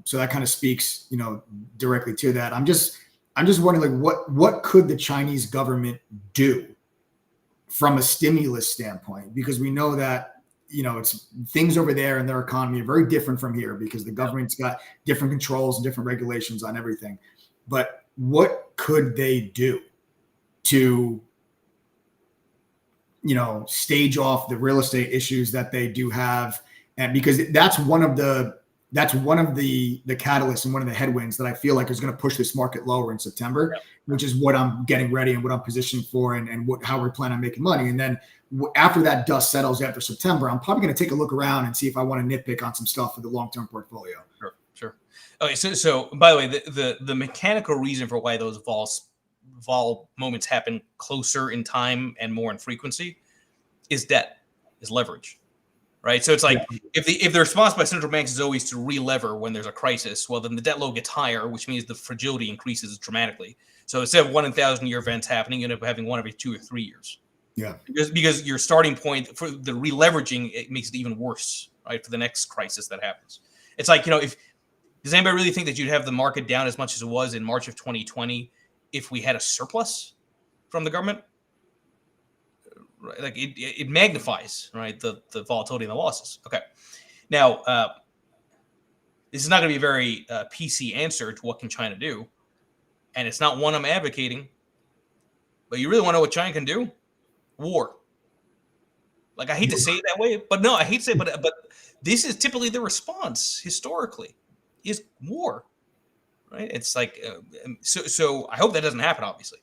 So that kind of speaks, directly to that. I'm just wondering, like, what could the Chinese government do from a stimulus standpoint? Because we know that, it's things over there in their economy are very different from here, because the government's got different controls and different regulations on everything. But what could they do to, stage off the real estate issues that they do have? And because that's one of the catalysts and one of the headwinds that I feel like is going to push this market lower in September, which is what I'm getting ready and what I'm positioning for, and how we're planning on making money. And then after that dust settles after September, I'm probably going to take a look around and see if I want to nitpick on some stuff for the long-term portfolio. Sure. Okay. So by the way, the mechanical reason for why those vol moments happen closer in time and more in frequency is debt, is leverage. Right. So it's like, if the response by central banks is always to re-lever when there's a crisis, well, then the debt load gets higher, which means the fragility increases dramatically. So instead of 1 in 1,000 year events happening, you end up having one every 2 or 3 years. Yeah. Because your starting point for the re-leveraging, it makes it even worse, right, for the next crisis that happens. It's like, does anybody really think that you'd have the market down as much as it was in March of 2020 if we had a surplus from the government? Like it magnifies, right, the volatility and the losses. Okay, now this is not going to be a very PC answer to what can China do, and it's not one I'm advocating. But you really want to know what China can do? War. Like, I hate to say it that way, but no, I hate to say it, but this is typically the response historically, is war. right? It's like so. I hope that doesn't happen, obviously.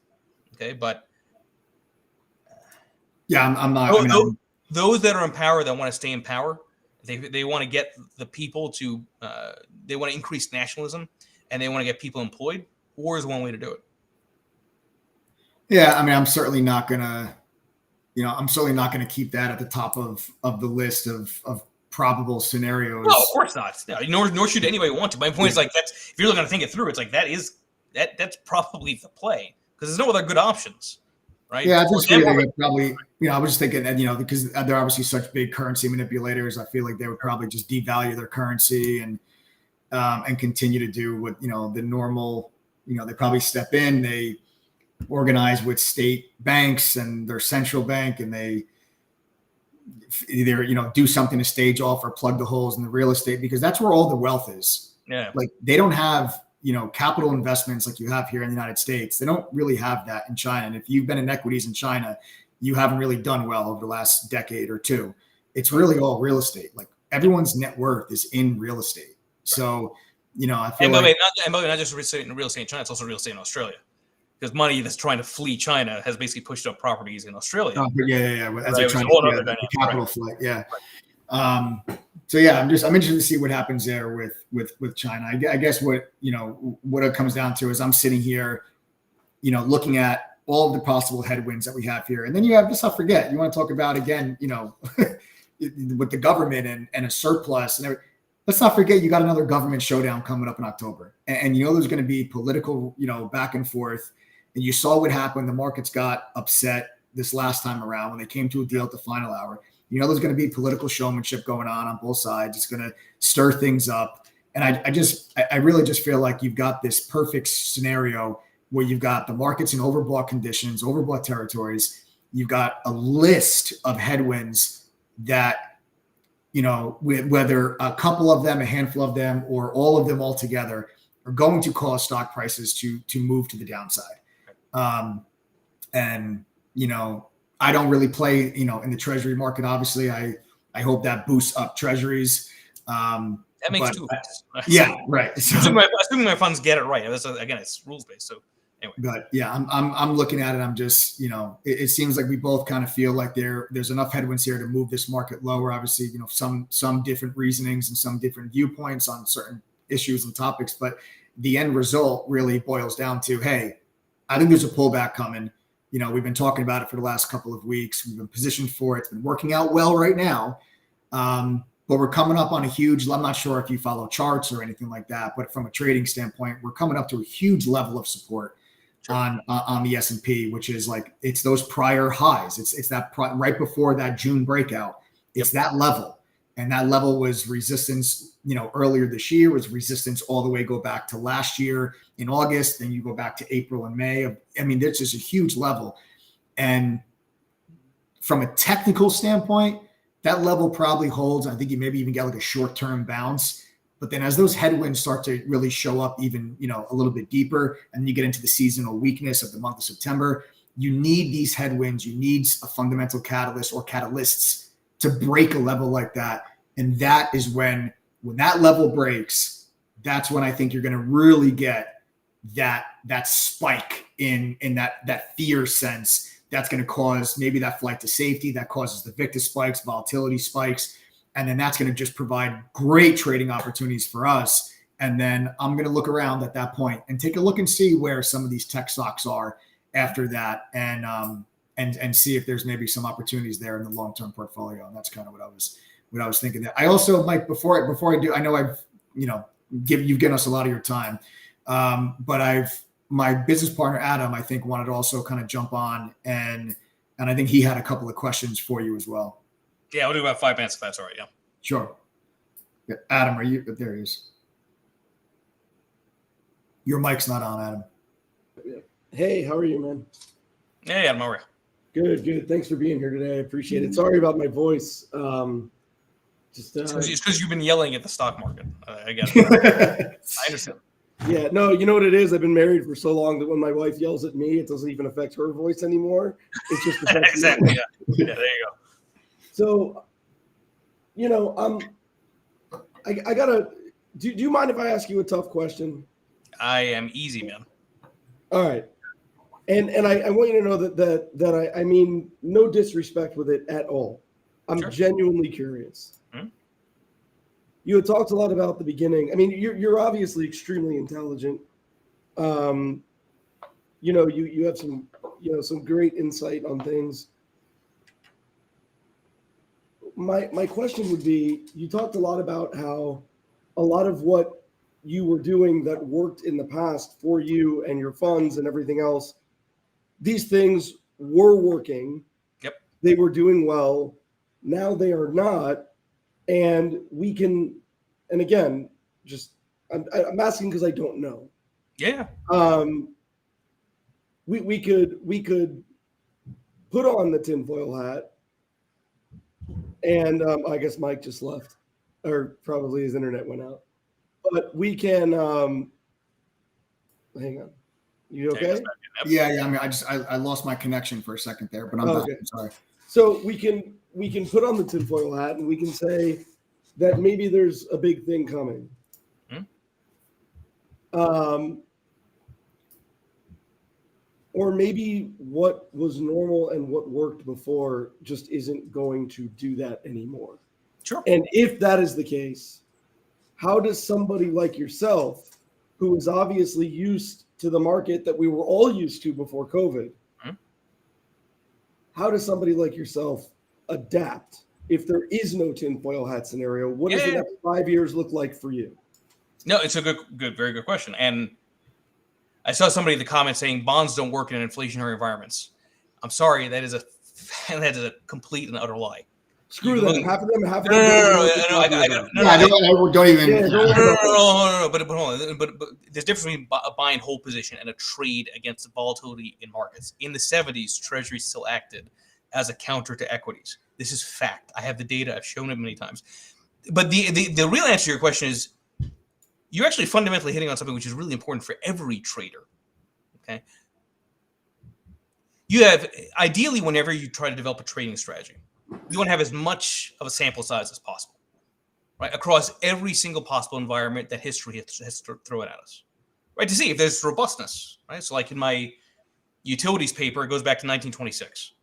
Okay, but yeah, I'm not. I mean, those that are in power that want to stay in power, they want to get the people to they want to increase nationalism, and they want to get people employed. War is one way to do it. Yeah, I mean, I'm certainly not gonna keep that at the top of the list of probable scenarios. No, of course not. No, nor should anybody want to. My point is like that's if you're going to think it through, it's like that's probably the play because there's no other good options, right? Yeah, I just feel like probably, I was just thinking that, because they're obviously such big currency manipulators, I feel like they would probably just devalue their currency and continue to do what, the normal, they probably step in, they organize with state banks and their central bank, and they either, do something to stage off or plug the holes in the real estate, because that's where all the wealth is. Yeah. Like they don't have, capital investments like you have here in the United States. They don't really have that in China. And if you've been in equities in China, you haven't really done well over the last decade or two. It's really all real estate. Like everyone's net worth is in real estate. So, I feel like not just real estate in China, it's also real estate in Australia. Because money that's trying to flee China has basically pushed up properties in Australia. Oh, yeah. As they're trying to get the capital flight, yeah. So yeah, I'm interested to see what happens there with China. I guess what it comes down to is I'm sitting here, looking at all of the possible headwinds that we have here, and then you have, let's not forget, you want to talk about again, with the government and a surplus and everything. Let's not forget you got another government showdown coming up in October, and there's going to be political, back and forth. And you saw what happened. The markets got upset this last time around when they came to a deal at the final hour. There's going to be political showmanship going on both sides. It's going to stir things up. And I really just feel like you've got this perfect scenario where you've got the markets in overbought conditions, overbought territories. You've got a list of headwinds that, whether a couple of them, a handful of them, or all of them all together are going to cause stock prices to move to the downside. I don't really play, in the treasury market. Obviously, I hope that boosts up treasuries. That makes two. Yeah, right. So, assuming my funds get it right. Again, it's rules based. So anyway. But yeah, I'm looking at it. I'm just, it seems like we both kind of feel like there's enough headwinds here to move this market lower. Obviously, some different reasonings and some different viewpoints on certain issues and topics, but the end result really boils down to, hey, I think there's a pullback coming. We've been talking about it for the last couple of weeks. We've been positioned for it. It's been working out well right now. But we're coming up on a huge, I'm not sure if you follow charts or anything like that, but from a trading standpoint, we're coming up to a huge level of support on the S&P, which is like, it's those prior highs. It's that right before that June breakout. It's that level. And that level was resistance, earlier this year, was resistance all the way go back to last year in August. Then you go back to April and May. This is a huge level. And from a technical standpoint, that level probably holds. I think you maybe even get like a short-term bounce. But then as those headwinds start to really show up even, a little bit deeper, and you get into the seasonal weakness of the month of September, you need these headwinds. You need a fundamental catalyst or catalysts to break a level like that. And that is when that level breaks, that's when I think you're going to really get that spike in that fear sense. That's going to cause maybe that flight to safety that causes the VIX spikes, volatility spikes. And then that's going to just provide great trading opportunities for us. And then I'm going to look around at that point and take a look and see where some of these tech stocks are after that. And see if there's maybe some opportunities there in the long-term portfolio. And that's kind of what I was thinking there. I also, Mike, before I do, I know I've, you've given us a lot of your time. But my business partner, Adam, I think wanted to also kind of jump on and I think he had a couple of questions for you as well. Yeah, we'll do about 5 minutes if that's all right. Yeah. Sure. Yeah. Adam, there he is. Your mic's not on, Adam. Hey, how are you, man? Hey, Adam, how are you? Good. Thanks for being here today. I appreciate it. Sorry about my voice. It's because you've been yelling at the stock market. I guess. I understand. Yeah, no, you know what it is? I've been married for so long that when my wife yells at me, it doesn't even affect her voice anymore. It's just exactly. Yeah, there you go. So, I gotta. Do you mind if I ask you a tough question? I am easy, man. All right. And I want you to know that I mean no disrespect with it at all. I'm Sure. genuinely curious. Hmm? You had talked a lot about the beginning. I mean, you're obviously extremely intelligent. You know, you have some great insight on things. My question would be, you talked a lot about how a lot of what you were doing that worked in the past for you and your funds and everything else, these things were working. Yep. They were doing well. Now they are not. And we can, and again, just I'm asking because I don't know. Yeah. We could put on the tinfoil hat, and I guess Mike just left, or probably his internet went out. But we can hang on. You okay? Yeah. I mean, I lost my connection for a second there, but I'm back. I'm sorry. So we can put on the tinfoil hat and we can say that maybe there's a big thing coming. Or maybe what was normal and what worked before just isn't going to do that anymore. Sure. And if that is the case, how does somebody like yourself, who is obviously used to the market that we were all used to before COVID, how does somebody like yourself adapt if there is no tinfoil hat scenario? What does the next 5 years look like for you? No, it's a very good question. And I saw somebody in the comments saying bonds don't work in inflationary environments. I'm sorry, that is a complete and utter lie. Screw them. Half of them. No. But hold on. But there's a difference between a buy and hold position and a trade against the volatility in markets. In the 70s, Treasuries still acted as a counter to equities. This is fact. I have the data. I've shown it many times. But the real answer to your question is, you're actually fundamentally hitting on something which is really important for every trader. Okay. You have, ideally, whenever you try to develop a trading strategy, you want to have as much of a sample size as possible, right? Across every single possible environment that history has thrown at us, right? To see if there's robustness, right? So like in my utilities paper, it goes back to 1926.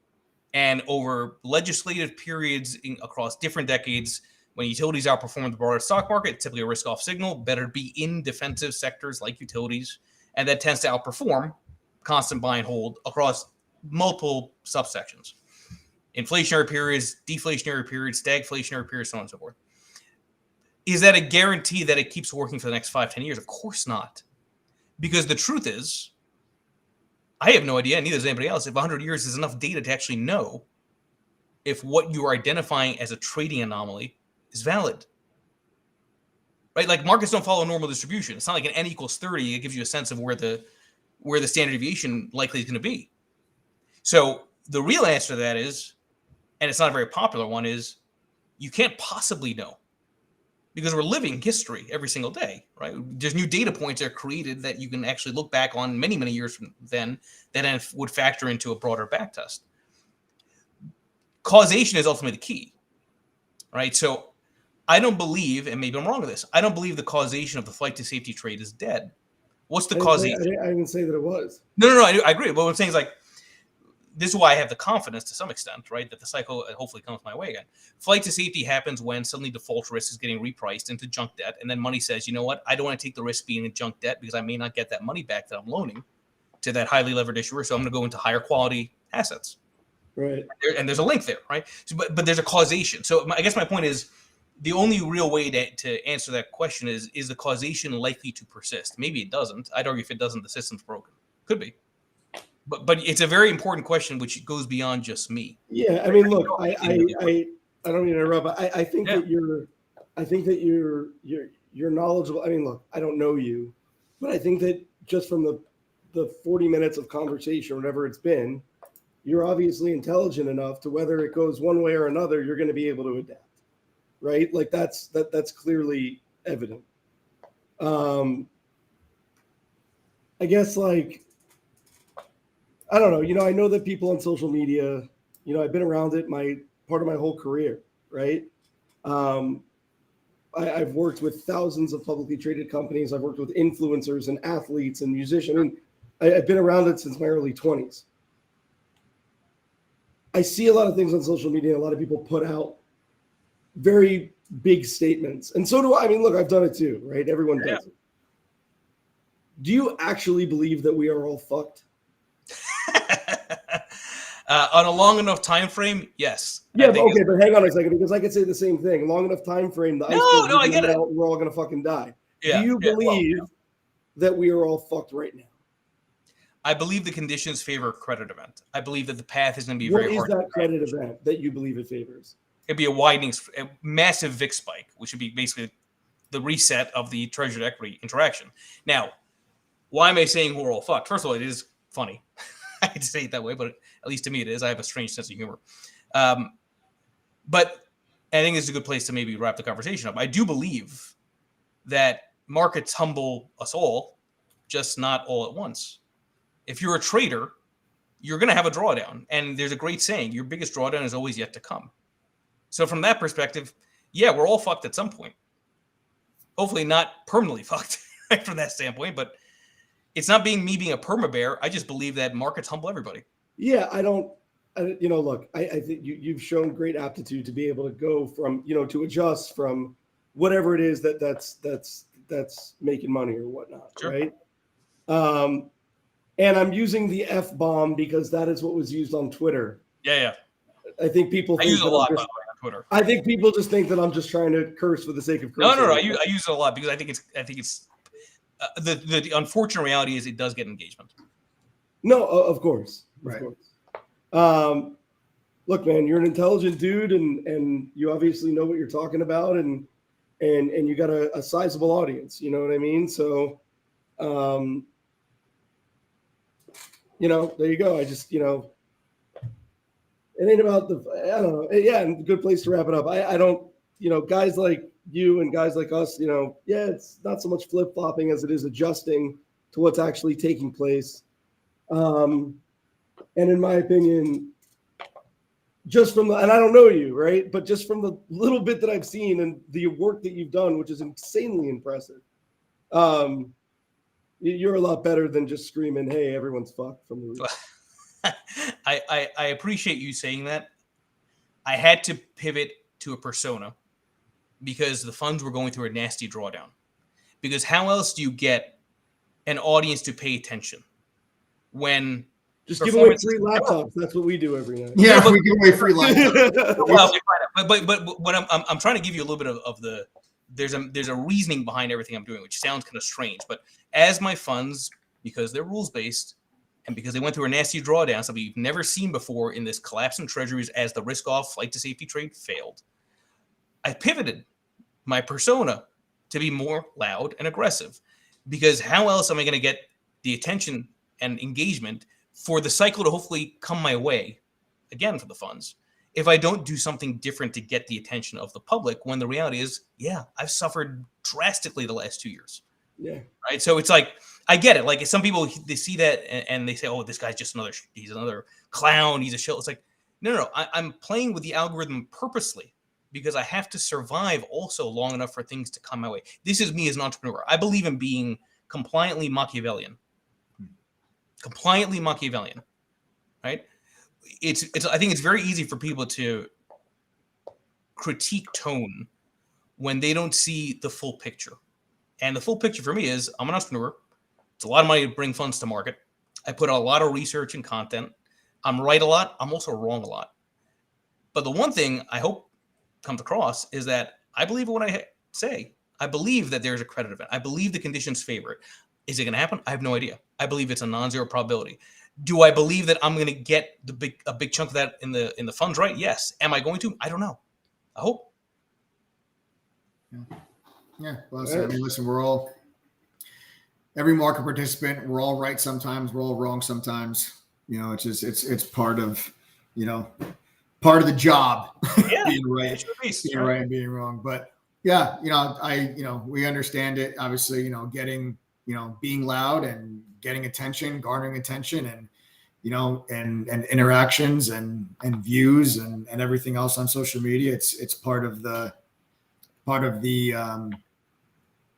And over legislative periods across different decades, when utilities outperform the broader stock market, typically a risk-off signal, better to be in defensive sectors like utilities. And that tends to outperform constant buy and hold across multiple subsections. Inflationary periods, deflationary periods, stagflationary periods, so on and so forth. Is that a guarantee that it keeps working for the next 5-10 years? Of course not. Because the truth is, I have no idea, neither does anybody else, if 100 years is enough data to actually know if what you are identifying as a trading anomaly is valid. Right? Like markets don't follow normal distribution. It's not like an n equals 30. It gives you a sense of where the standard deviation likely is going to be. So the real answer to that is, and it's not a very popular one, is you can't possibly know because we're living history every single day, right? There's new data points that are created that you can actually look back on many, many years from then that would factor into a broader backtest. Causation is ultimately the key, right? So I don't believe, and maybe I'm wrong with this, I don't believe the causation of the flight to safety trade is dead. What's the causation? I didn't say that it was. No, I agree. But what I'm saying is, like, this is why I have the confidence to some extent, right, that the cycle hopefully comes my way again. Flight to safety happens when suddenly default risk is getting repriced into junk debt, and then money says, you know what, I don't want to take the risk being in junk debt because I may not get that money back that I'm loaning to that highly levered issuer, so I'm going to go into higher quality assets. Right. And there's a link there, right? So, but there's a causation. So I guess my point is, the only real way to answer that question is the causation likely to persist? Maybe it doesn't. I'd argue if it doesn't, the system's broken. Could be. But it's a very important question, which goes beyond just me. Yeah, I mean, look, I don't mean to interrupt, but I think that you're knowledgeable. I mean, look, I don't know you, but I think that just from the 40 minutes of conversation, whatever it's been, you're obviously intelligent enough to whether it goes one way or another, you're going to be able to adapt, right? Like that's clearly evident. I guess like. I don't know. I know that people on social media, I've been around it part of my whole career, right? A I've worked with thousands of publicly traded companies. I've worked with influencers and athletes and musicians. I mean, I've been around it since my early 20s. I see a lot of things on social media. A lot of people put out very big statements. And so do I. I mean, look, I've done it too, right? Everyone does it. Do you actually believe that we are all fucked? On a long enough time frame, yes. Yeah, but hang on a second, because I could say the same thing. Long enough time frame, the iceberg I get it. We're all going to fucking die. Yeah, do you believe that we are all fucked right now? I believe the conditions favor a credit event. I believe that the path is going to be very hard. What is that credit event that you believe it favors? It'd be a massive VIX spike, which would be basically the reset of the treasury equity interaction. Now, why am I saying we're all fucked? First of all, it is funny. I hate to say it that way, but at least to me it is. I have a strange sense of humor. But I think this is a good place to maybe wrap the conversation up. I do believe that markets humble us all, just not all at once. If you're a trader, you're going to have a drawdown. And there's a great saying, your biggest drawdown is always yet to come. So from that perspective, yeah, we're all fucked at some point. Hopefully not permanently fucked right, from that standpoint, but it's not me being a perma bear. I just believe that markets humble everybody. Yeah, look, I think you've shown great aptitude to be able to go from, to adjust from whatever it is that's making money or whatnot, sure. Right? And I'm using the F-bomb because that is what was used on Twitter. Yeah. I think people think I use it a lot, by the way, on Twitter. I think people just think that I'm just trying to curse for the sake of cursing. No. I use it a lot because I think it's the unfortunate reality is it does get engagement. No, of course. Right. Of course. Look, man, you're an intelligent dude and you obviously know what you're talking about and you got a sizable audience, you know what I mean? So, there you go. I just, it ain't about I don't know. Yeah, good place to wrap it up. I don't, guys like you and guys like us, it's not so much flip-flopping as it is adjusting to what's actually taking place. And in my opinion, just from and I don't know you, right? But just from the little bit that I've seen and the work that you've done, which is insanely impressive, you're a lot better than just screaming, "Hey, everyone's fucked" from the roof. I appreciate you saying that. I had to pivot to a persona because the funds were going through a nasty drawdown. Because how else do you get an audience to pay attention when just give away free laptops? That's what we do every night. Yeah, we give away free laptops. but what I'm trying to give you a little bit of the there's a reasoning behind everything I'm doing, which sounds kind of strange. But as my funds, because they're rules based, and because they went through a nasty drawdown, something you've never seen before in this collapse in treasuries as the risk-off flight to safety trade failed, I pivoted my persona to be more loud and aggressive. Because how else am I going to get the attention and engagement for the cycle to hopefully come my way, again, for the funds, if I don't do something different to get the attention of the public, when the reality is, yeah, I've suffered drastically the last 2 years. Yeah. Right. So it's like, I get it. Like some people, they see that and they say, oh, this guy's just he's another clown. He's a shill. It's like, no. I'm playing with the algorithm purposely because I have to survive also long enough for things to come my way. This is me as an entrepreneur. I believe in being compliantly Machiavellian. Right. I think it's very easy for people to critique tone when they don't see the full picture. And the full picture for me is I'm an entrepreneur. It's a lot of money to bring funds to market. I put out a lot of research and content. I'm right a lot. I'm also wrong a lot. But the one thing I hope comes across is that I believe in what I say. I believe that there's a credit event. I believe the conditions favor it. Is it going to happen? I have no idea. I believe it's a non-zero probability. Do I believe that I'm going to get a big chunk of that in the funds right? Yes. Am I going to? I don't know. I hope. Yeah. Well, I mean, listen, every market participant, we're all right sometimes, we're all wrong sometimes. It's just it's part of the job. Yeah, being right, and being wrong. But yeah, we understand it. Obviously, getting being loud and getting attention, garnering attention, and and interactions and views and everything else on social media. It's part of the part of the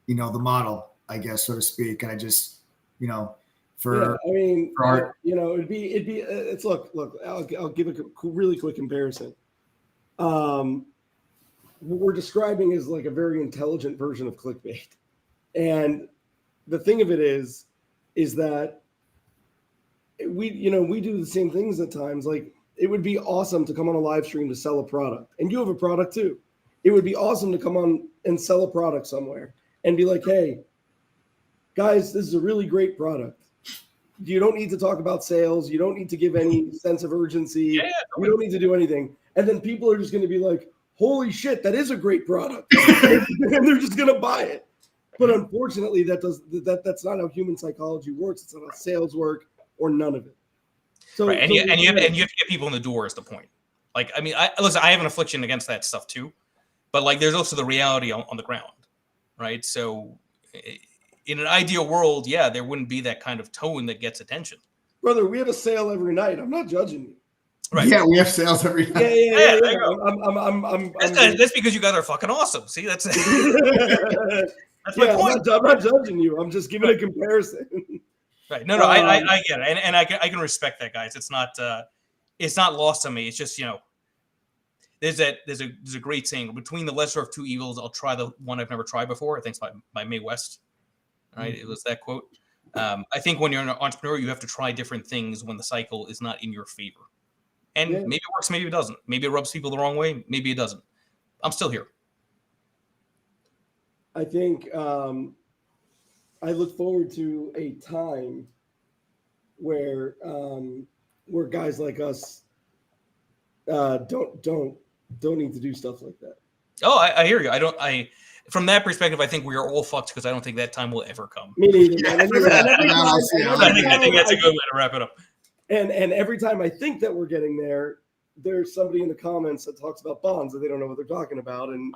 the model, I guess, so to speak. And I just, for art, it's look, I'll give a really quick comparison. What we're describing is like a very intelligent version of clickbait. And the thing of it is that we do the same things at times. Like, it would be awesome to come on a live stream to sell a product, and you have a product too. It would be awesome to come on and sell a product somewhere and be like, hey, guys, this is a really great product. You don't need to talk about sales. You don't need to give any sense of urgency. You don't need to do anything. And then people are just going to be like, holy shit, that is a great product. And they're just going to buy it. But unfortunately, that's not how human psychology works. It's not how sales work, or none of it. So, right. And you have to get people in the door is the point. Like, I mean, I have an affliction against that stuff too. But like, there's also the reality on the ground, right? So in an ideal world, there wouldn't be that kind of tone that gets attention. Brother, we have a sale every night. I'm not judging you. Right. Yeah, we have sales every night. Yeah. That's because you guys are fucking awesome. See, that's that's my point. I'm not judging you. I'm just giving a comparison. Right. No, I get it, and I can respect that, guys. It's not lost on me. It's just, there's a great saying: between the lesser of two evils, I'll try the one I've never tried before. I think it's by Mae West. Right, It was that quote. I think when you're an entrepreneur, you have to try different things when the cycle is not in your favor. And maybe it works, maybe it doesn't. Maybe it rubs people the wrong way, maybe it doesn't. I'm still here. I think I look forward to a time where guys like us don't need to do stuff like that. Oh, I hear you. From that perspective, I think we are all fucked because I don't think that time will ever come. Me neither. I think that's a good way to wrap it up. And every time I think that we're getting there, there's somebody in the comments that talks about bonds that they don't know what they're talking about, and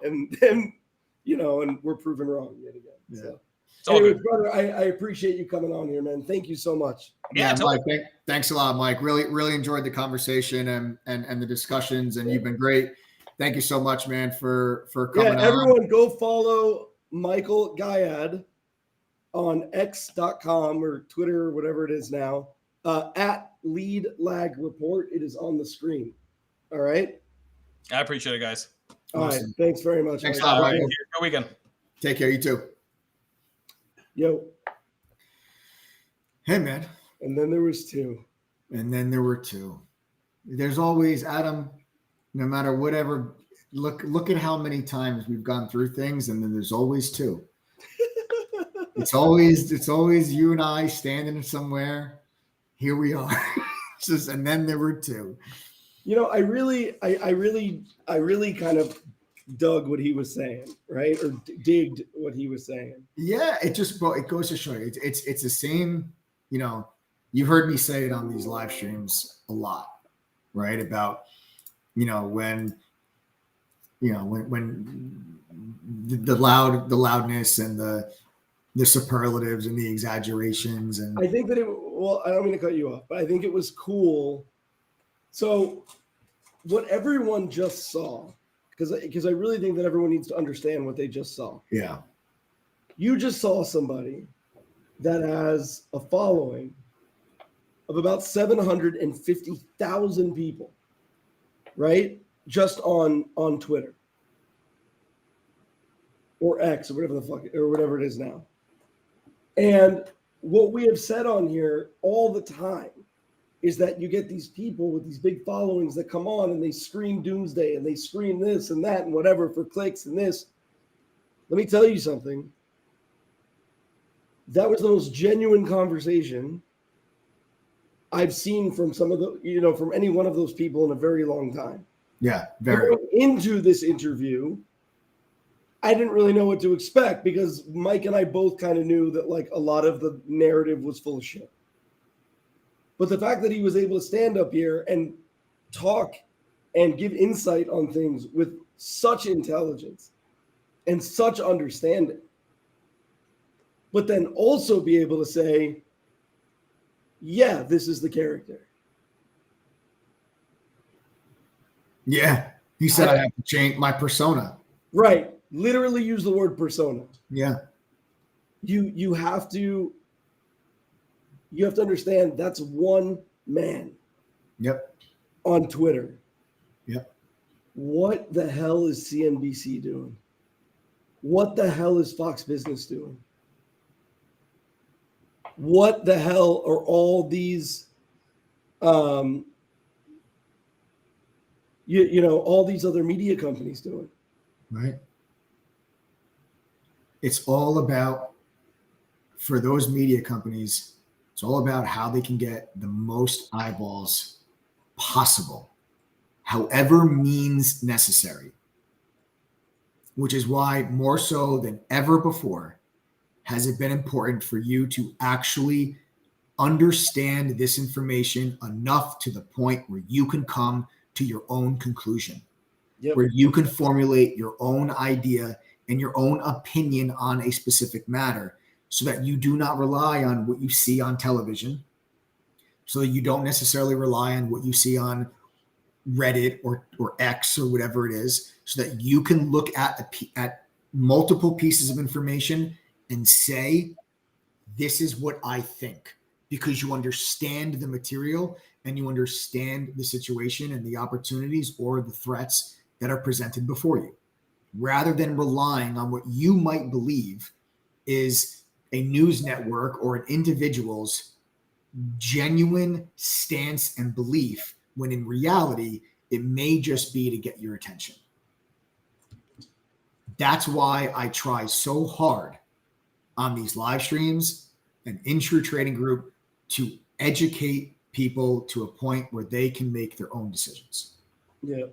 we're proven wrong yet again. Yeah. So, anyways, brother, I appreciate you coming on here, man. Thank you so much. Yeah, Mike, thanks a lot, Mike. Really enjoyed the conversation and the discussions, and you've been great. Thank you so much, man, for coming on. Everyone go follow Michael Guyad on x.com or Twitter or whatever it is now, at Lead Lag Report. It is on the screen. All right? I appreciate it, guys. All right. Thanks very much. Thanks a lot, Michael. Good weekend. Take care. You too. Yo. Hey, man. And then there was two. And then there were two. There's always, Adam, no matter whatever, look at how many times we've gone through things, and then there's always two. It's always you and I standing somewhere. Here we are. And then there were two. I really kind of dug what he was saying, right? Or digged what he was saying. Yeah, it goes to show you. It's the same, you've heard me say it on these live streams a lot, right? About, when the loudness and the superlatives and the exaggerations. And I think that I don't mean to cut you off, but I think it was cool. So what everyone just saw, because I really think that everyone needs to understand what they just saw. Yeah. You just saw somebody that has a following of about 750,000 people, right? Just on Twitter or X or whatever the fuck, or whatever it is now. And what we have said on here all the time is that you get these people with these big followings that come on and they scream doomsday and they scream this and that and whatever for clicks and this. Let me tell you something. That was the most genuine conversation I've seen from some of the, from any one of those people in a very long time. Yeah, very. Going into this interview, I didn't really know what to expect because Mike and I both kind of knew that like a lot of the narrative was full of shit. But the fact that he was able to stand up here and talk and give insight on things with such intelligence and such understanding, but then also be able to say, yeah, this is the character. Yeah. He said I have to change my persona. Right. Literally use the word persona. Yeah. You have to understand that's one man. Yep. On Twitter. Yep. What the hell is CNBC doing? What the hell is Fox Business doing? What the hell are all these all these other media companies doing? Right. It's all about, for those media companies, it's all about how they can get the most eyeballs possible, however means necessary, which is why more so than ever before has it been important for you to actually understand this information enough to the point where you can come to your own conclusion, where you can formulate your own idea and your own opinion on a specific matter, so that you do not rely on what you see on television, so that you don't necessarily rely on what you see on Reddit or X or whatever it is, so that you can look at multiple pieces of information and say, this is what I think, because you understand the material and you understand the situation and the opportunities or the threats that are presented before you, rather than relying on what you might believe is a news network or an individual's genuine stance and belief, when in reality, it may just be to get your attention. That's why I try so hard on these live streams and in True Trading Group to educate people to a point where they can make their own decisions. Yeah.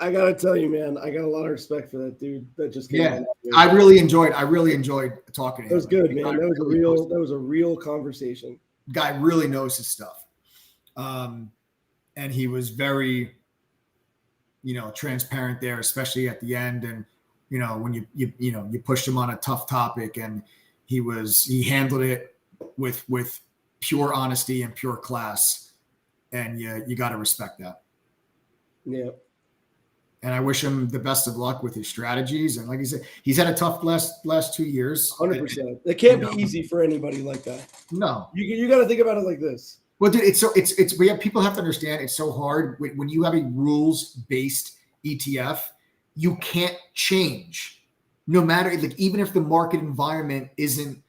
I gotta tell you, man, I got a lot of respect for that dude that just came in. I really enjoyed talking to him. That was good, man. That was a real conversation. Guy really knows his stuff. And he was very, transparent there, especially at the end. And, when you pushed him on a tough topic, and he handled it with pure honesty and pure class. And you got to respect that. Yeah. And I wish him the best of luck with his strategies. And like he said, he's had a tough last 2 years. 100%. It can't be easy for anybody like that. No. You got to think about it like this. Well, dude, people have to understand it's so hard when you have a rules-based ETF, you can't change, no matter, like, even if the market environment isn't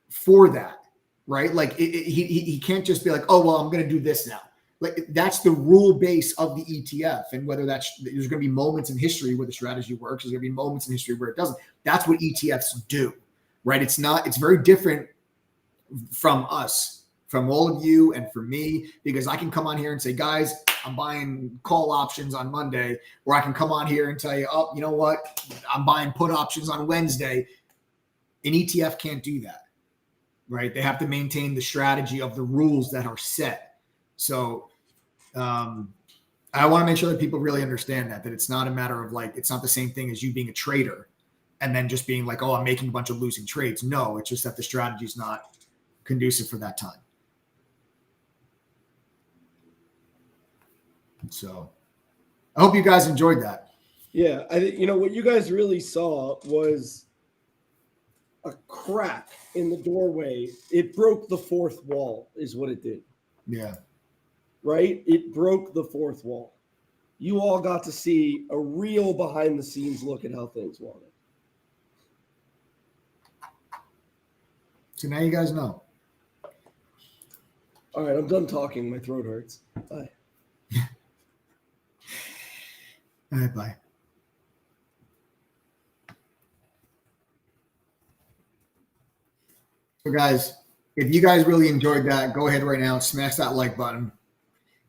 for that, right? Like he can't just be like, oh, well, I'm going to do this now. Like, that's the rule base of the ETF. And whether there's going to be moments in history where the strategy works, there's going to be moments in history where it doesn't. That's what ETFs do, right? It's very different from us, from all of you and from me, because I can come on here and say, guys, I'm buying call options on Monday, or I can come on here and tell you, oh, you know what? I'm buying put options on Wednesday. An ETF can't do that, right? They have to maintain the strategy of the rules that are set. So I want to make sure that people really understand that it's not a matter of, like, it's not the same thing as you being a trader and then just being like, oh, I'm making a bunch of losing trades. No, it's just that the strategy is not conducive for that time. So I hope you guys enjoyed that. Yeah. What you guys really saw was a crack in the doorway. It broke the fourth wall is what it did. Yeah. Right? It broke the fourth wall. You all got to see a real behind the scenes look at how things went. So now you guys know. All right, I'm done talking. My throat hurts. Bye. All right, bye. So guys, if you guys really enjoyed that, go ahead right now and smash that like button.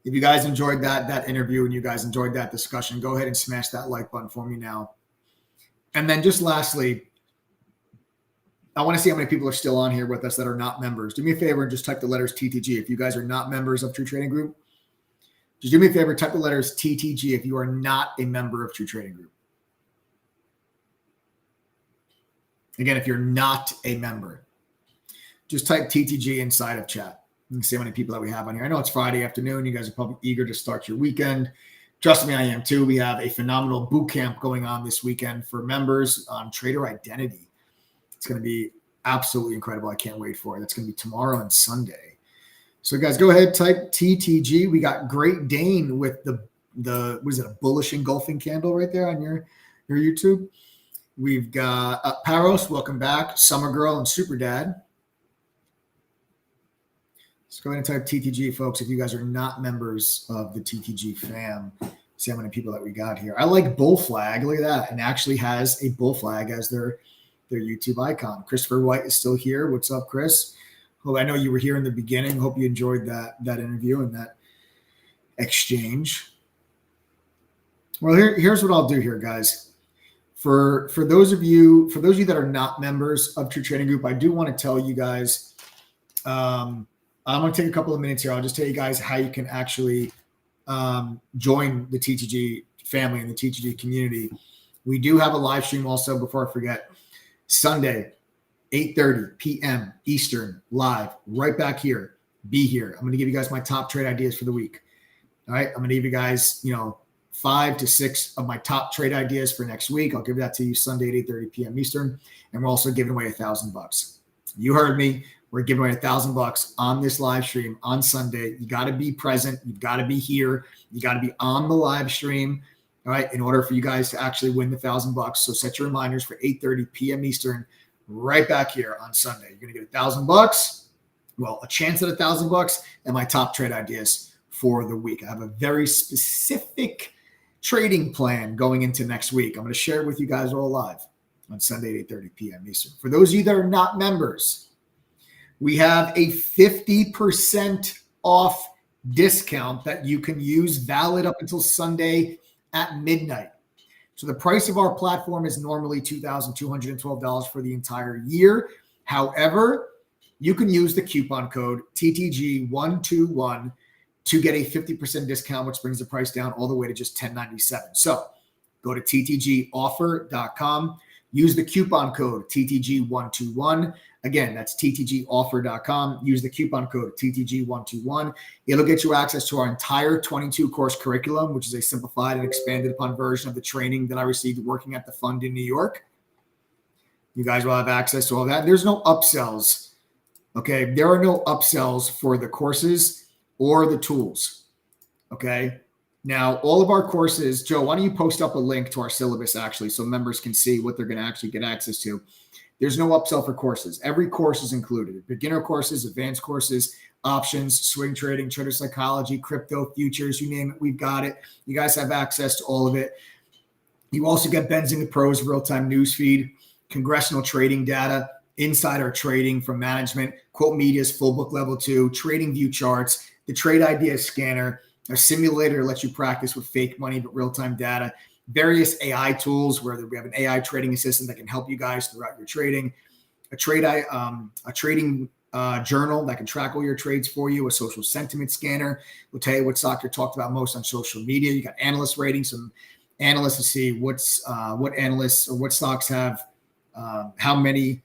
If you guys enjoyed that interview and you guys enjoyed that discussion, go ahead and smash that like button for me now. And then just lastly, I want to see how many people are still on here with us that are not members. Do me a favor and just type the letters TTG. If you guys are not members of True Trading Group, just do me a favor, type the letters TTG if you are not a member of True Trading Group. Again, if you're not a member, just type TTG inside of chat. You can see how many people that we have on here. I know it's Friday afternoon. You guys are probably eager to start your weekend. Trust me, I am too. We have a phenomenal boot camp going on this weekend for members on trader identity. It's going to be absolutely incredible. I can't wait for it. That's going to be tomorrow and Sunday. So guys, go ahead, type TTG. We got Great Dane with the was it a bullish engulfing candle right there on your YouTube? We've got Paros, welcome back. Summer Girl and Super Dad. Let's go ahead and type TTG, folks, if you guys are not members of the TTG fam. See how many people that we got here. I like Bull Flag. Look at that. And actually has a bull flag as their YouTube icon. Christopher White is still here. What's up, Chris? Well, I know you were here in the beginning. Hope you enjoyed that interview and that exchange. Well, here's what I'll do here, guys. For those of you that are not members of True Trading Group, I do want to tell you guys, I'm going to take a couple of minutes here. I'll just tell you guys how you can actually join the TTG family and the TTG community. We do have a live stream also, before I forget, Sunday, 8:30 p.m. Eastern, live, right back here. Be here. I'm going to give you guys my top trade ideas for the week. All right. I'm going to give you guys, 5 to 6 of my top trade ideas for next week. I'll give that to you Sunday at 8:30 p.m. Eastern. And we're also giving away $1,000. You heard me. We're giving away $1,000 on this live stream on Sunday. You got to be present. You've got to be here. You got to be on the live stream, all right, in order for you guys to actually win the $1,000. So set your reminders for 8:30 p.m. Eastern, right back here on Sunday. You're going to get $1,000. Well, a chance at $1,000 and my top trade ideas for the week. I have a very specific trading plan going into next week. I'm going to share it with you guys all live on Sunday at 8:30 p.m. Eastern. For those of you that are not members, we have a 50% off discount that you can use, valid up until Sunday at midnight. So the price of our platform is normally $2,212 for the entire year. However, you can use the coupon code TTG121 to get a 50% discount, which brings the price down all the way to just $10.97. So go to ttgoffer.com, use the coupon code TTG121. Again, that's ttgoffer.com. Use the coupon code TTG121. It'll get you access to our entire 22-course curriculum, which is a simplified and expanded upon version of the training that I received working at the fund in New York. You guys will have access to all that. There's no upsells, okay? There are no upsells for the courses or the tools, okay? Now, all of our courses, Joe, why don't you post up a link to our syllabus, actually, so members can see what they're going to actually get access to. There's no upsell for courses. Every course is included. Beginner courses, advanced courses, options, swing trading, trader psychology, crypto, futures, you name it, we've got it. You guys have access to all of it. You also get Benzing the Pros real-time news feed, congressional trading data, insider trading from management, Quote Media's full book level 2, trading view charts, the trade idea scanner, a simulator that lets you practice with fake money but real-time data, various AI tools where we have an AI trading assistant that can help you guys throughout your trading, a trading journal that can track all your trades for you, a social sentiment scanner will tell you what stock you're talked about most on social media. You got analyst ratings, some analysts to see what analysts or what stocks have how many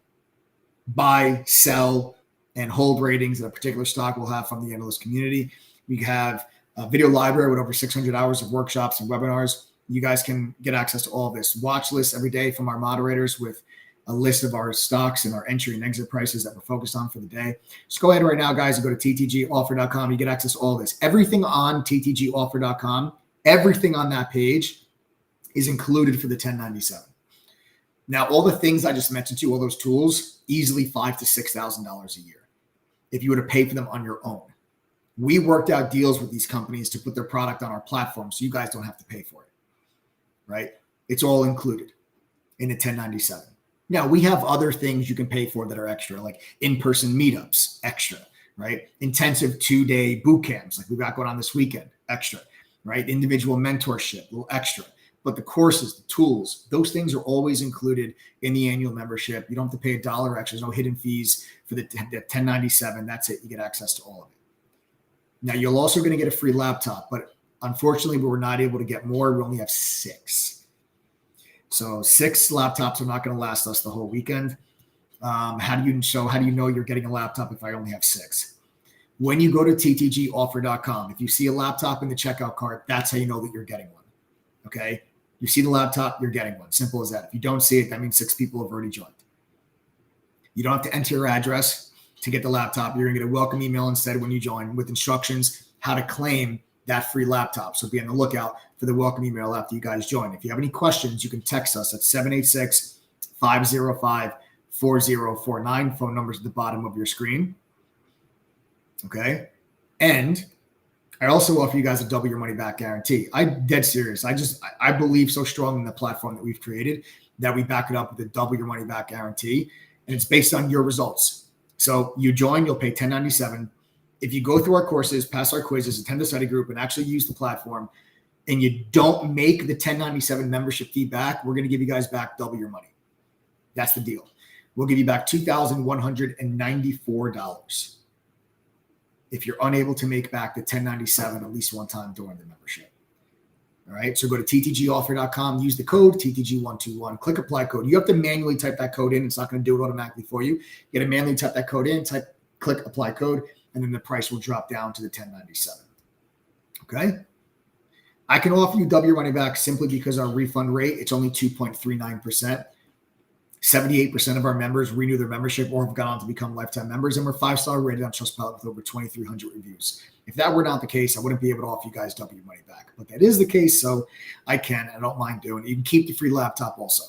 buy, sell, and hold ratings that a particular stock will have from the analyst community. We have a video library with over 600 hours of workshops and webinars. You guys can get access to all of this. Watch lists every day from our moderators with a list of our stocks and our entry and exit prices that we're focused on for the day. Just go ahead right now, guys, and go to ttgoffer.com. You get access to all this. Everything on ttgoffer.com, everything on that page is included for the 1097. Now, all the things I just mentioned to you, all those tools, easily $5,000 to $6,000 a year if you were to pay for them on your own. We worked out deals with these companies to put their product on our platform so you guys don't have to pay for it, right? It's all included in the 1097. Now, we have other things you can pay for that are extra, like in-person meetups, extra, right? Intensive 2-day boot camps, like we've got going on this weekend, extra, right? Individual mentorship, a little extra. But the courses, the tools, those things are always included in the annual membership. You don't have to pay $1 extra. There's no hidden fees for the 1097. That's it. You get access to all of it. Now, you're also going to get a free laptop, but unfortunately, we were not able to get more. We only have 6. So 6 laptops are not going to last us the whole weekend. How do you know you're getting a laptop if I only have 6? When you go to ttgoffer.com, if you see a laptop in the checkout cart, that's how you know that you're getting one. Okay? You see the laptop, you're getting one. Simple as that. If you don't see it, that means 6 people have already joined. You don't have to enter your address to get the laptop. You're going to get a welcome email instead when you join with instructions how to claim that free laptop. So be on the lookout for the welcome email after you guys join. If you have any questions, you can text us at 786-505-4049. Phone numbers at the bottom of your screen. Okay. And I also offer you guys a double your money back guarantee. I'm dead serious. I believe so strong in the platform that we've created that we back it up with a double your money back guarantee. And it's based on your results. So you join, you'll pay $10.97. If you go through our courses, pass our quizzes, attend the study group, and actually use the platform, and you don't make the $10.97 membership fee back, we're going to give you guys back double your money. That's the deal. We'll give you back $2,194 if you're unable to make back the $10.97 at least one time during the membership. All right. So go to ttgoffer.com, use the code TTG121, click apply code. You have to manually type that code in. It's not going to do it automatically for you. You got to manually type that code in, click apply code, and then the price will drop down to the $10.97. Okay. I can offer you double your money back simply because our refund rate, it's only 2.39%. 78% of our members renew their membership or have gone on to become lifetime members, and we're 5-star rated on Trustpilot with over 2,300 reviews. If that were not the case, I wouldn't be able to offer you guys double your money back. But that is the case, so I can. I don't mind doing it. You can keep the free laptop also.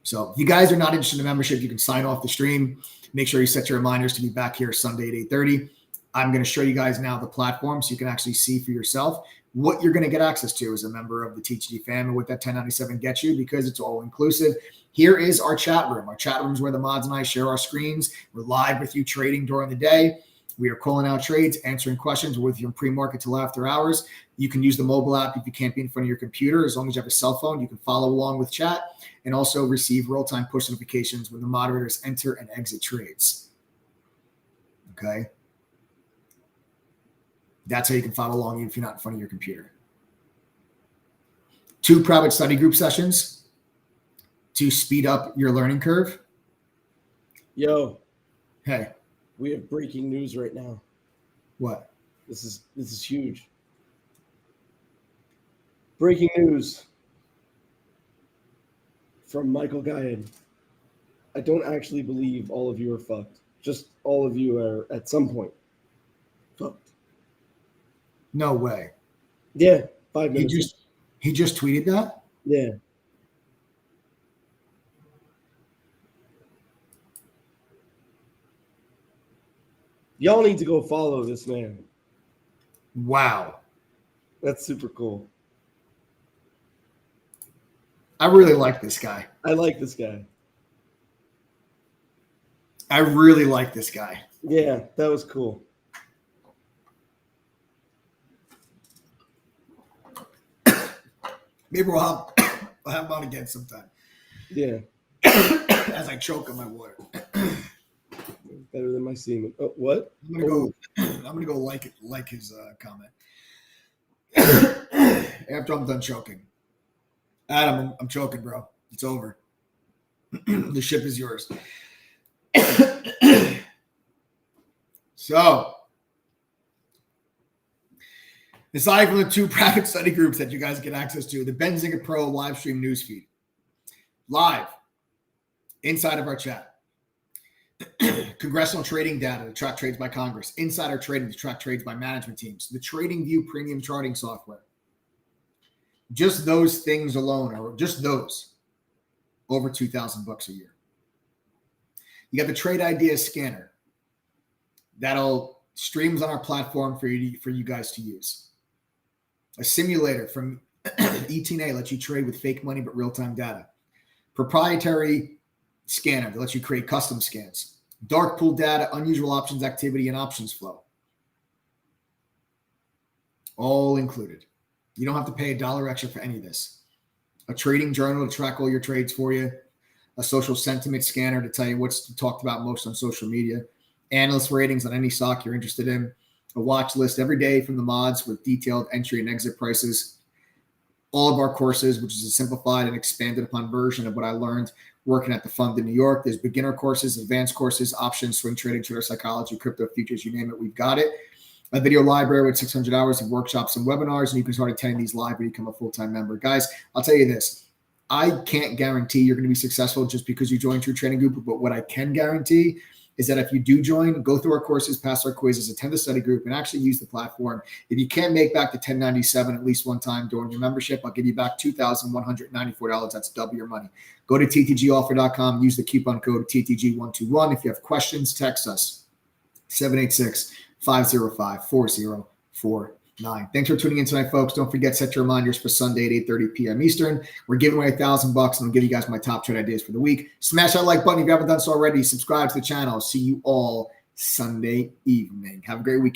So if you guys are not interested in the membership, you can sign off the stream. Make sure you set your reminders to be back here Sunday at 8:30. I'm going to show you guys now the platform so you can actually see for yourself what you're going to get access to as a member of the TTG fam and what that 1097 gets you, because it's all inclusive. Here is our chat room. Our chat room is where the mods and I share our screens. We're live with you trading during the day. We are calling out trades, answering questions. We're with you in pre-market till after hours. You can use the mobile app if you can't be in front of your computer. As long as you have a cell phone, you can follow along with chat and also receive real-time push notifications when the moderators enter and exit trades. Okay. That's how you can follow along if you're not in front of your computer. 2 private study group sessions to speed up your learning curve. Yo. Hey. We have breaking news right now. What? This is huge. Breaking news from Michael Guyad. I don't actually believe all of you are fucked. Just all of you are at some point fucked. No way. Yeah, 5 minutes. He just tweeted that? Yeah. Y'all need to go follow this man. Wow. That's super cool. I really like this guy. I like this guy. I really like this guy. Yeah, that was cool. Maybe we'll have him on again sometime. Yeah. As I choke on my water. Better than my semen. Oh, what? I'm gonna go like his comment. After I'm done choking. Adam, I'm choking, bro. It's over. The ship is yours. So, aside from the 2 private study groups that you guys get access to, the Benzinga Pro live stream newsfeed, live inside of our chat. Congressional trading data to track trades by Congress, insider trading to track trades by management teams, the TradingView premium charting software. Just those things alone, or just those, over $2,000 a year. You got the Trade Ideas scanner that'll streams on our platform for you guys to use. A simulator from ETNA lets you trade with fake money but real-time data. Proprietary scanner that lets you create custom scans. Dark pool data, unusual options activity, and options flow. All included. You don't have to pay $1 extra for any of this. A trading journal to track all your trades for you. A social sentiment scanner to tell you what's talked about most on social media. Analyst ratings on any stock you're interested in. A watch list every day from the mods with detailed entry and exit prices. all of our courses, which is a simplified and expanded upon version of what I learned working at the fund in New York. There's beginner courses, advanced courses, options, swing trading, trader psychology, crypto futures, you name it, we've got it. A video library with 600 hours of workshops and webinars, and you can start attending these live and become a full-time member. Guys, I'll tell you this. I can't guarantee you're going to be successful just because you joined True Trading Group, but what I can guarantee is that if you do join, go through our courses, pass our quizzes, attend the study group, and actually use the platform. If you can't make back the $1097 at least one time during your membership, I'll give you back $2,194. That's double your money. Go to ttgoffer.com, use the coupon code TTG121. If you have questions, text us 786-505-4049. Thanks for tuning in tonight, folks. Don't forget, set your reminders for Sunday at 8:30 p.m. Eastern. We're giving away $1,000, and I'll give you guys my top trade ideas for the week. Smash that like button if you haven't done so already. Subscribe to the channel. See you all Sunday evening. Have a great weekend.